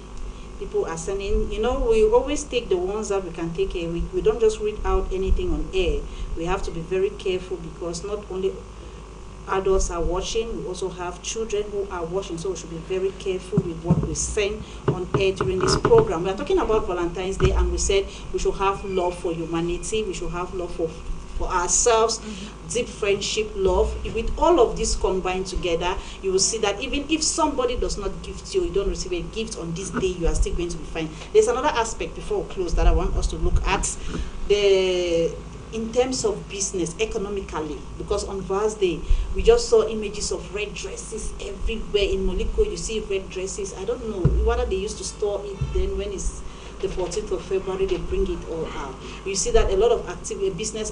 People are sending, we always take the ones that we can take. We don't just read out anything on air. We have to be very careful because not only adults are watching, we also have children who are watching, so we should be very careful with what we send on air during this program. We are talking about Valentine's Day, and we said we should have love for humanity, we should have love for ourselves, deep friendship, love. With all of this combined together, you will see that even if somebody does not gift you, you don't receive a gift on this day, you are still going to be fine. There's another aspect before we close that I want us to look at, in terms of business, economically, because on Val's Day, we just saw images of red dresses everywhere. In Moliko, you see red dresses. I don't know whether they used to store it then when it's the 14th of February, they bring it all out. You see that a lot of business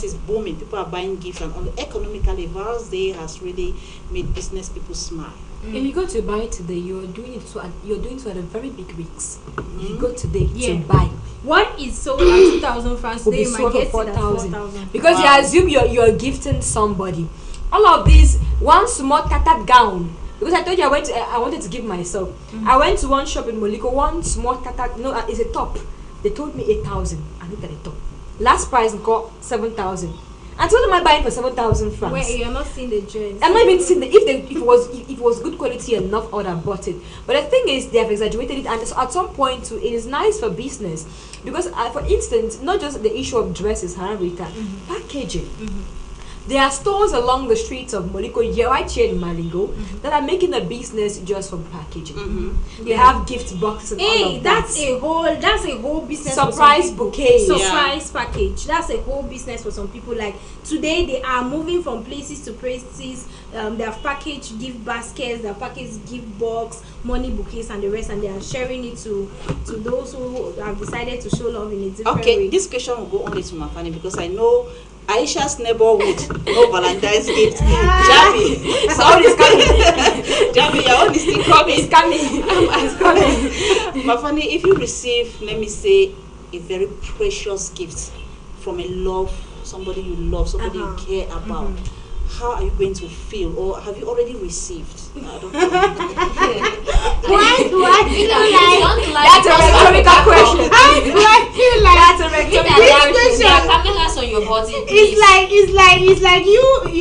is booming. People are buying gifts, and economically, Val's Day has really made business people smile. If you go to buy today, you're doing it at a very big risk. If you go today to buy, what is sold at 2,000 francs today might get 4,000 because you assume you're gifting somebody. All of these, one small tattered gown. Because I told you I wanted to give myself. I went to one shop in Moliko, one small tattered, it's a top. They told me 8,000. I looked at the top. Last price got 7,000. I told them I'm buying for 7,000 francs. Wait, you're not seeing the dress. I'm not even seeing if it was good quality enough, I would have bought it. But the thing is, they have exaggerated it, and so at some point too, it is nice for business because, for instance, not just the issue of dresses, packaging. There are stores along the streets of Moliko, right here in Malingo, that are making a business just from packaging. They have gift boxes and all of that. That's a whole business. Surprise bouquet. Surprise package. That's a whole business for some people. Like today, they are moving from places to places. They have packaged gift baskets, they have packaged gift box, money bouquets, and the rest, and they are sharing it to those who have decided to show love in a different way. Okay, this question will go only to Mafani because I know Aisha's neighborhood, no Valentine's gift. Javi, someone is coming. Javi, your own is still coming. It's coming. Mafani, if you receive, let me say, a very precious gift from somebody you love, somebody you care about, how are you going to feel, or have you already received? I don't know. Why do I feel like that's a rhetorical question? How do I feel like That's a rhetorical question. Cameras on your body. It's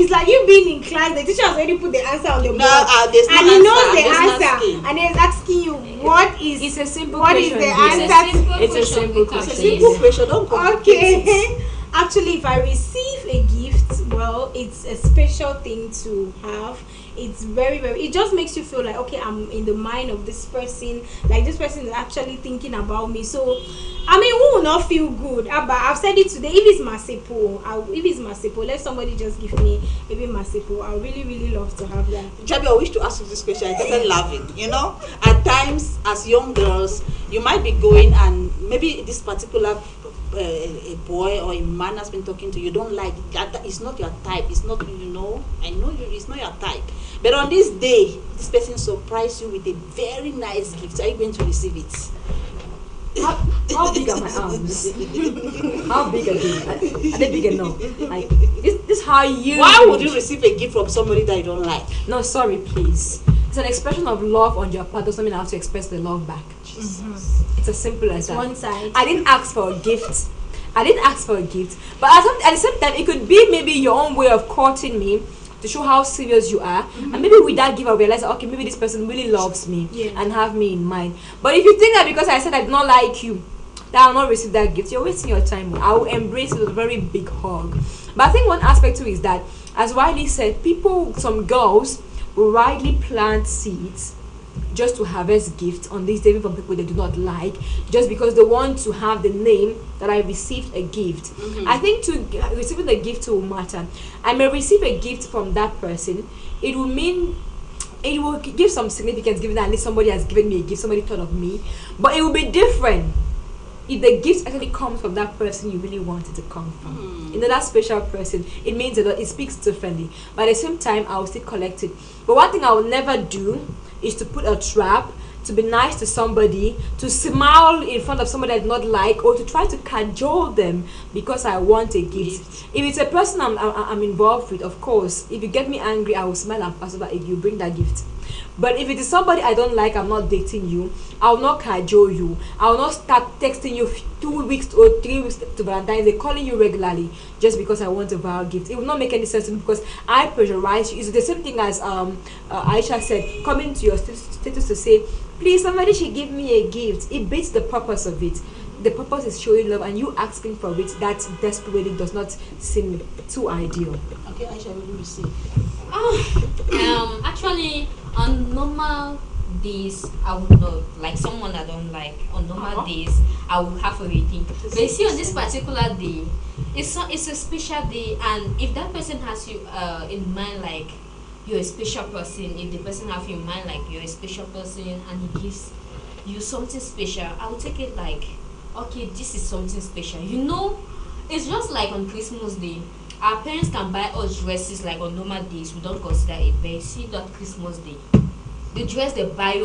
like you being in class. The teacher has already put the answer on the board, and he knows the answer, and he's asking you what is. It's a simple what question. Is the answer? It's a simple question. It's a simple question. Don't complicate it. Okay. Actually, if I receive a gift, well, it's a special thing to have. It's very, very, it just makes you feel like, okay, I'm in the mind of this person, like this person is actually thinking about me. So, I mean, who will not feel good? But I've said it today, if it's Masipo, let somebody just give me maybe Masipo. I really, really love to have that. Jabi, I wish to ask you this question. I started laughing. At times, as young girls, you might be going and maybe this particular a boy or a man has been talking to you, don't like that, it's not your type, it's not, I know it's not your type, but on this day this person surprised you with a very nice gift. Are you going to receive it? How big are my arms? How big are they? Are they big enough? Like, this how you... Why would you receive a gift from somebody that you don't like? No, sorry, please. It's an expression of love on your part. Doesn't mean I have to express the love back. It's as simple as that. One side. I didn't ask for a gift. But at the same time, it could be maybe your own way of courting me to show how serious you are. And maybe with that gift, I realize, okay, maybe this person really loves me and have me in mind. But if you think that because I said I do not like you, that I will not receive that gift, you're wasting your time. I will embrace it with a very big hug. But I think one aspect too is that, as Wiley said, some girls will widely plant seeds just to harvest gifts on this day from people they do not like, just because they want to have the name that I received a gift. I think receiving a gift will matter. I may receive a gift from that person. It will give some significance, given that at least somebody has given me a gift, somebody thought of me. But it will be different if the gift actually comes from that person you really want it to come from. You know, that special person, it means a lot, it speaks differently. But at the same time, I will still collect it. But one thing I will never do is to put a trap, to be nice to somebody, to smile in front of somebody I do not like, or to try to cajole them because I want a gift. If it's a person I'm involved with, of course, if you get me angry, I will smile and pass over if you bring that gift. But if it is somebody I don't like, I'm not dating you, I will not cajole you. I will not start texting you 2 weeks or 3 weeks to Valentine's Day, calling you regularly just because I want a viral gift. It will not make any sense to me because I pressurize you. It's the same thing as Aisha said, coming to your status to say, please, somebody should give me a gift. It beats the purpose of it. The purpose is showing love, and you asking for it, that desperately does not seem too ideal. Okay, Aisha, what do you say? Actually, on normal days, I would not like someone I don't like. On normal days, I will have a rethink. But you see, on this particular day, it's a special day, and if that person has you in mind, like you're a special person, if the person have you in mind like you're a special person, and he gives you something special, I will take it like, okay, this is something special. You know, it's just like on Christmas Day. Our parents can buy us dresses like on normal days, we don't consider it, but you see that Christmas Day, the dress they buy for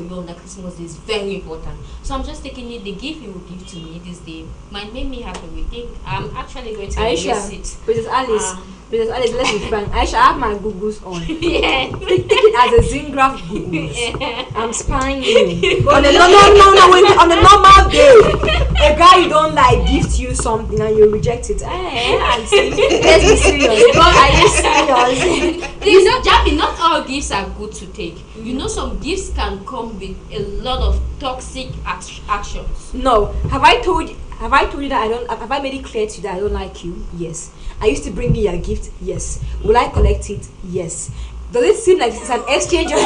you on that Christmas Day is very important. So I'm just taking it, the gift you will give to me this day might make me happy. We think I'm actually going to embrace it. Princess Alice, let's be frank. Aisha, I have my googles on. Yeah. Take it as a Zingraph googles. Yeah. I'm spying you. On a normal day, a guy you don't like gives you something and you reject it. Auntie, let's be serious. Are you serious? Please, Jabby, not all gifts are good to take. You know, some gifts can come with a lot of toxic actions. No, have I told you that have I made it clear to you that I don't like you? Yes. I used to bring you a gift? Yes. Will I collect it? Yes. Does it seem like it's an exchange of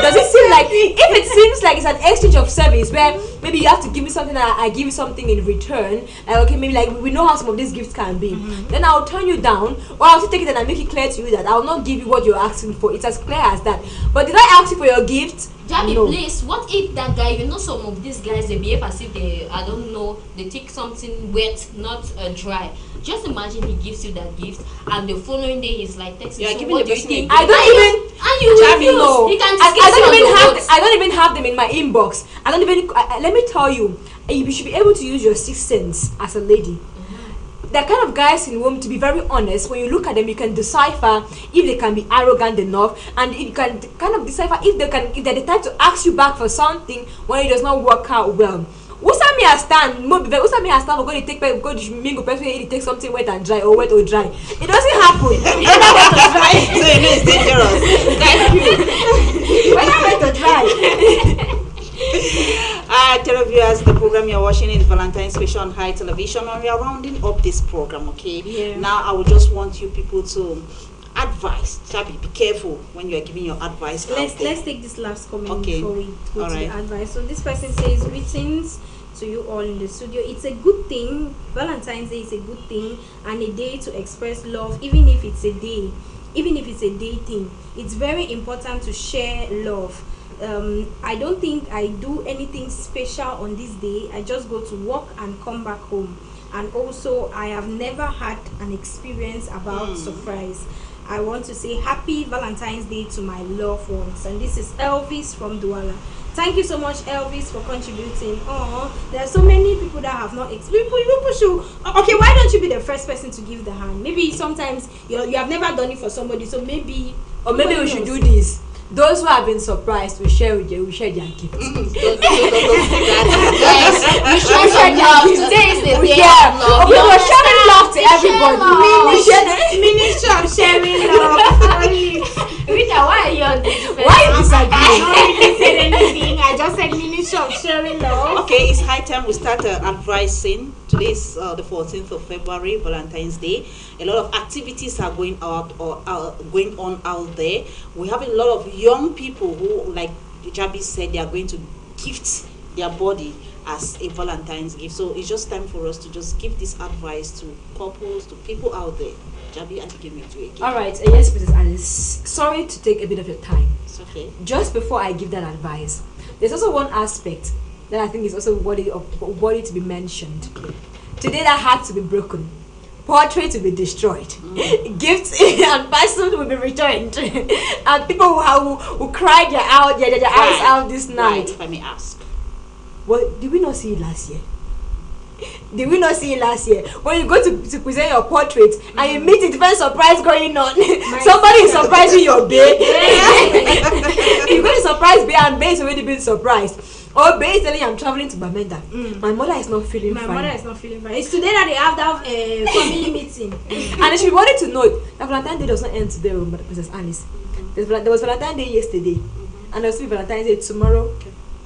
does it seem like, if it seems like it's an exchange of service where maybe you have to give me something and I give you something in return, like okay, maybe like we know how some of these gifts can be, then I'll turn you down, or I'll still take it and I make it clear to you that I'll not give you what you're asking for. It's as clear as that. But did I ask you for your gift? Jabby, no. Please, what if that guy, you know, some of these guys, they behave as if they, I don't know, they take something wet, not dry. Just imagine he gives you that gift, and the following day he's like texting. Yeah, so giving what the do you person think? a I don't even. And you refuse. No. He can I don't even have them in my inbox. I don't even. Let me tell you, you should be able to use your sixth sense as a lady. They're kind of guys in whom, to be very honest, when you look at them, you can decipher if they can be arrogant enough, and you can kind of decipher if they're the type to ask you back for something when it does not work out well. Usami has stand for going to take go to mingle person it takes something wet and dry, or wet or dry. It doesn't happen. Whether wet or dry. So you know it's dangerous. Thank you. Whether wet or dry. Televiewers, the program you're watching is Valentine's Special on High Television, and we are rounding up this program, okay? Yeah. Now I would just want you people to advise. Chabi, be careful when you are giving your advice. Let's take this last comment Okay. before we go All to right. the advice. So this person says, greetings to you all in the studio. It's a good thing. Valentine's Day is a good thing and a day to express love, even if it's a day thing. It's very important to share love. I don't think I do anything special on this day. I just go to work and come back home. And also, I have never had an experience about surprise. I want to say happy Valentine's Day to my loved ones. And this is Elvis from Douala. Thank you so much, Elvis, for contributing. Oh, there are so many people that have not people should. Okay, why don't you be the first person to give the hand? Maybe sometimes you have never done it for somebody, so maybe we should do this. Those who have been surprised, we share their gift. Yes, we share love. Today is the day of love. We were sharing love to everybody. Ministry of sharing love. Rita, why are you on this? Why you disagree? I don't really said anything. I just said Ministry of sharing love. Okay, it's high time we start advising. Today is the 14th of February, Valentine's Day. A lot of activities are going going on out there. We have a lot of young people who, like Jabi said, they are going to gift their body as a Valentine's gift. So it's just time for us to just give this advice to couples, to people out there. Jabi, I give it to you again. All right, yes, Mrs. Alice. Sorry to take a bit of your time. It's okay. Just before I give that advice, there's also one aspect that I think is also worthy to be mentioned. Today that had to be broken. Portrait to be destroyed. Gifts and parcels will be returned. And people who cried their eyes out this night. If I may ask. Well, did we not see it last year? Did we not see it last year? When you go to present your portrait and you meet a different surprise going on, somebody is surprising your babe. You're going to surprise babe and babe is already been surprised. Or babe is telling you I'm traveling to Bamenda. My mother is not feeling fine. My mother is not feeling fine. It's today that they have that family meeting. And if you wanted to know that Valentine's Day does not end today, Mrs. Alice. There was Valentine's Day yesterday, and there will be Valentine's Day tomorrow.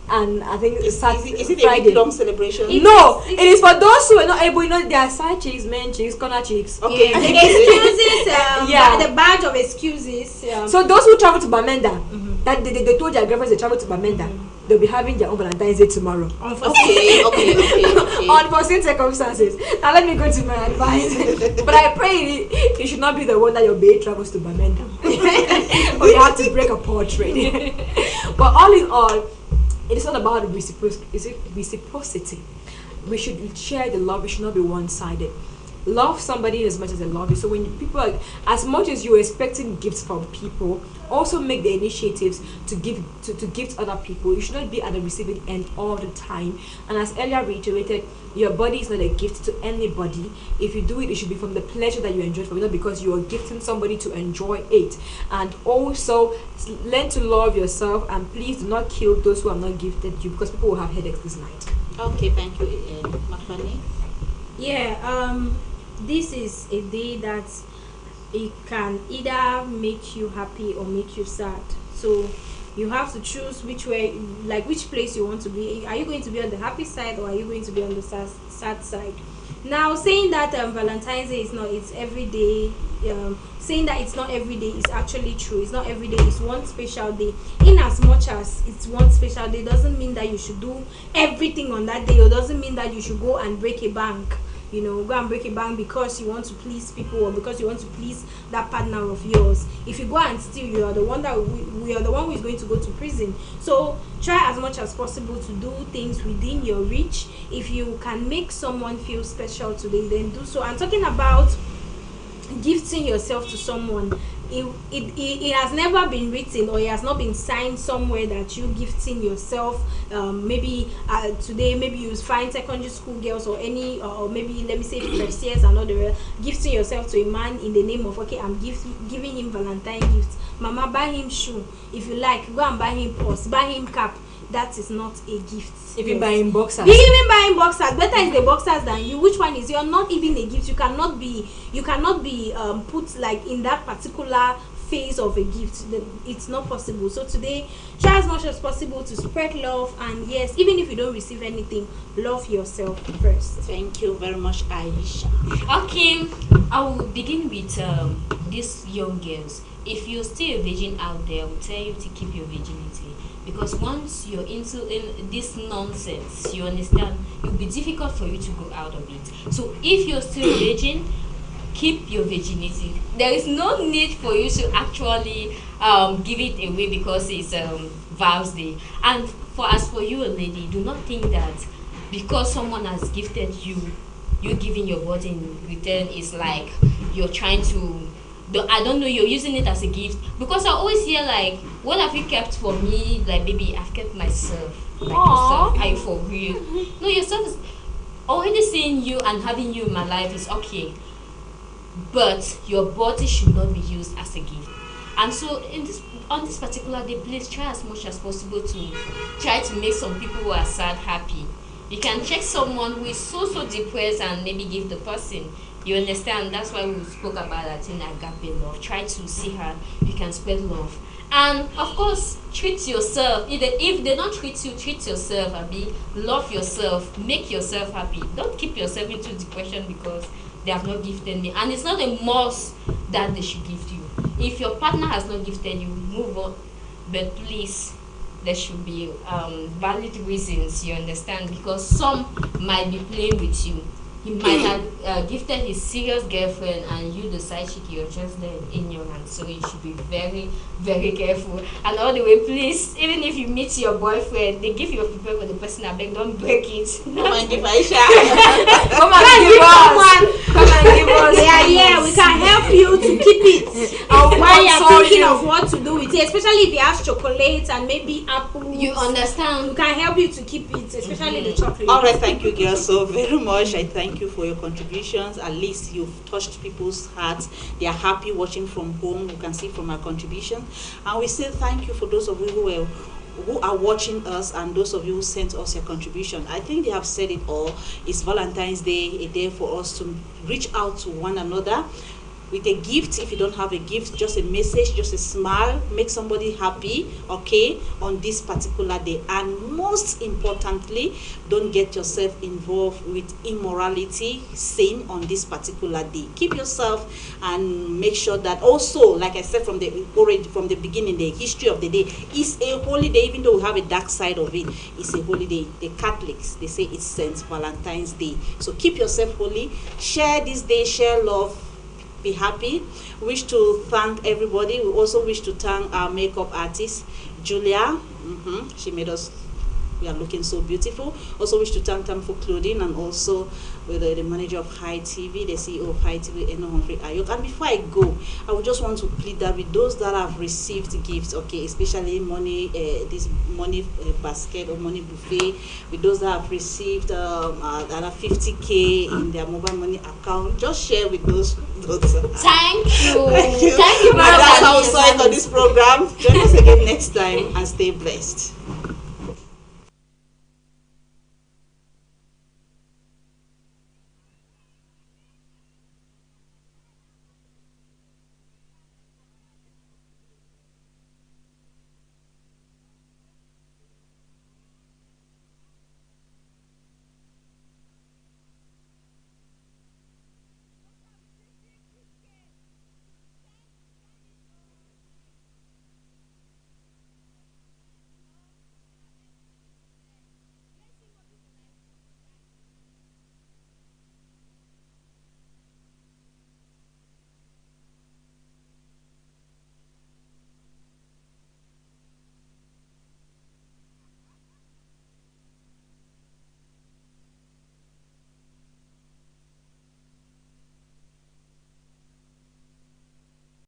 And I think it's Saturday. Is it Friday. a big long celebration? No, it is for those who are not able. You know, there are side chicks, men chicks, corner chicks. Okay. Excuses. The badge of excuses. So those who travel to Bamenda, that they told their girlfriends they travel to Bamenda, they'll be having their own Valentine's Day tomorrow. Okay. Unforeseen circumstances. Now let me go to my advice. But I pray you should not be the one that your babe travels to Bamenda, or you have to break a portrait. But all in all, it is not about reciprocity. We should share the love. It should not be one-sided. Love somebody as much as they love you. So when people, as much as you're expecting gifts from people, also make the initiatives to gift other people. You should not be at the receiving end all the time. And as earlier reiterated, your body is not a gift to anybody. If you do it, it should be from the pleasure that you enjoy from it, not because you are gifting somebody to enjoy it. And also learn to love yourself, and please do not kill those who are not gifted you, because people will have headaches this night. Okay, thank you, Mafani. Yeah, this is a day that it can either make you happy or make you sad. So you have to choose which way, like which place you want to be. Are you going to be on the happy side, or are you going to be on the sad side? Now, saying that Valentine's Day is not, it's every day, saying that it's not every day is actually true. It's not every day, it's one special day. In as much as it's one special day, doesn't mean that you should do everything on that day, or doesn't mean that you should go and break a bank. You know, go and break a bank because you want to please people, or because you want to please that partner of yours. If you go and steal, you are the one that we are the one who is going to go to prison. So try as much as possible to do things within your reach. If you can make someone feel special today, then do so. I'm talking about gifting yourself to someone. It has never been written, or it has not been signed somewhere that you gifting yourself. Maybe today, maybe you find secondary school girls, or any, or maybe let me say first years and other, gifting yourself to a man in the name of, okay, I'm giving him Valentine gifts. Mama, buy him shoe. If you like, go and buy him purse, buy him cap. That is not a gift. If you buy him boxers, even buying boxers, better is the boxers than you. Which one is you're not even a gift? You cannot be put like in that particular phase of a gift. It's not possible. So today, try as much as possible to spread love, and yes, even if you don't receive anything, love yourself first. Thank you very much, Aisha. Okay, I will begin with these young girls. If you're still a virgin out there, I will tell you to keep your virginity, because once you're in this nonsense, you understand, it will be difficult for you to go out of it. So if you're still a virgin, keep your virginity. There is no need for you to actually give it away because it's vows day. And as for you, a lady, do not think that because someone has gifted you, you giving your body in return is like you're trying to I don't know, you're using it as a gift. Because I always hear like, what have you kept for me? Like, baby, I've kept myself. Like, yourself, are you for real? No, yourself is already seeing you and having you in my life is okay. But your body should not be used as a gift. And so on this particular day, please try as much as possible to try to make some people who are sad happy. You can check someone who is so depressed and maybe give the person. You understand? That's why we spoke about that in agape love. Try to see her. You can spread love. And of course, treat yourself. If they don't treat you, treat yourself. Love yourself. Make yourself happy. Don't keep yourself into depression because they have not gifted me. And it's not a must that they should gift you. If your partner has not gifted you, move on. But please, there should be valid reasons, you understand? Because some might be playing with you. He might have gifted his serious girlfriend, and you, the side chick, you're just there in your hand. So you should be very, very careful. And all the way, please, even if you meet your boyfriend, the gift you're prepared for the person, I beg, don't break it. Come and give Aisha. Come and give us. Come and give us. Yeah, we can help you to keep it. While you're thinking of what to do with it, especially if you have chocolate and maybe apples. You understand? We can help you to keep it, especially the chocolate. All right, thank you, girls, so very much. I thank you for your contributions. At least you've touched people's hearts. They are happy watching from home. You can see from our contribution. And we say thank you for those of you who are watching us and those of you who sent us your contribution. I think they have said it all. It's Valentine's Day, a day for us to reach out to one another with a gift. If you don't have a gift, just a message, just a smile, make somebody happy, okay, on this particular day. And most importantly, don't get yourself involved with immorality, sin on this particular day. Keep yourself and make sure that also, like I said from the beginning, the history of the day is a holy day. Even though we have a dark side of it, it's a holy day. The Catholics, they say it's Saint Valentine's Day. So keep yourself holy, share this day, share love, be happy. Wish to thank everybody. We also wish to thank our makeup artist, Julia. She made us, we are looking so beautiful. Also wish to thank them for clothing, and also with the manager of High TV, the CEO of High TV, Eno Humphrey Ayok. And before I go, I would just want to plead that with those that have received gifts, okay, especially money, this money basket or money buffet, with those that have received another 50K in their mobile money account, just share with those. Thank you. Thank you very much. That's how we saw it on this program. Join us again next time and stay blessed.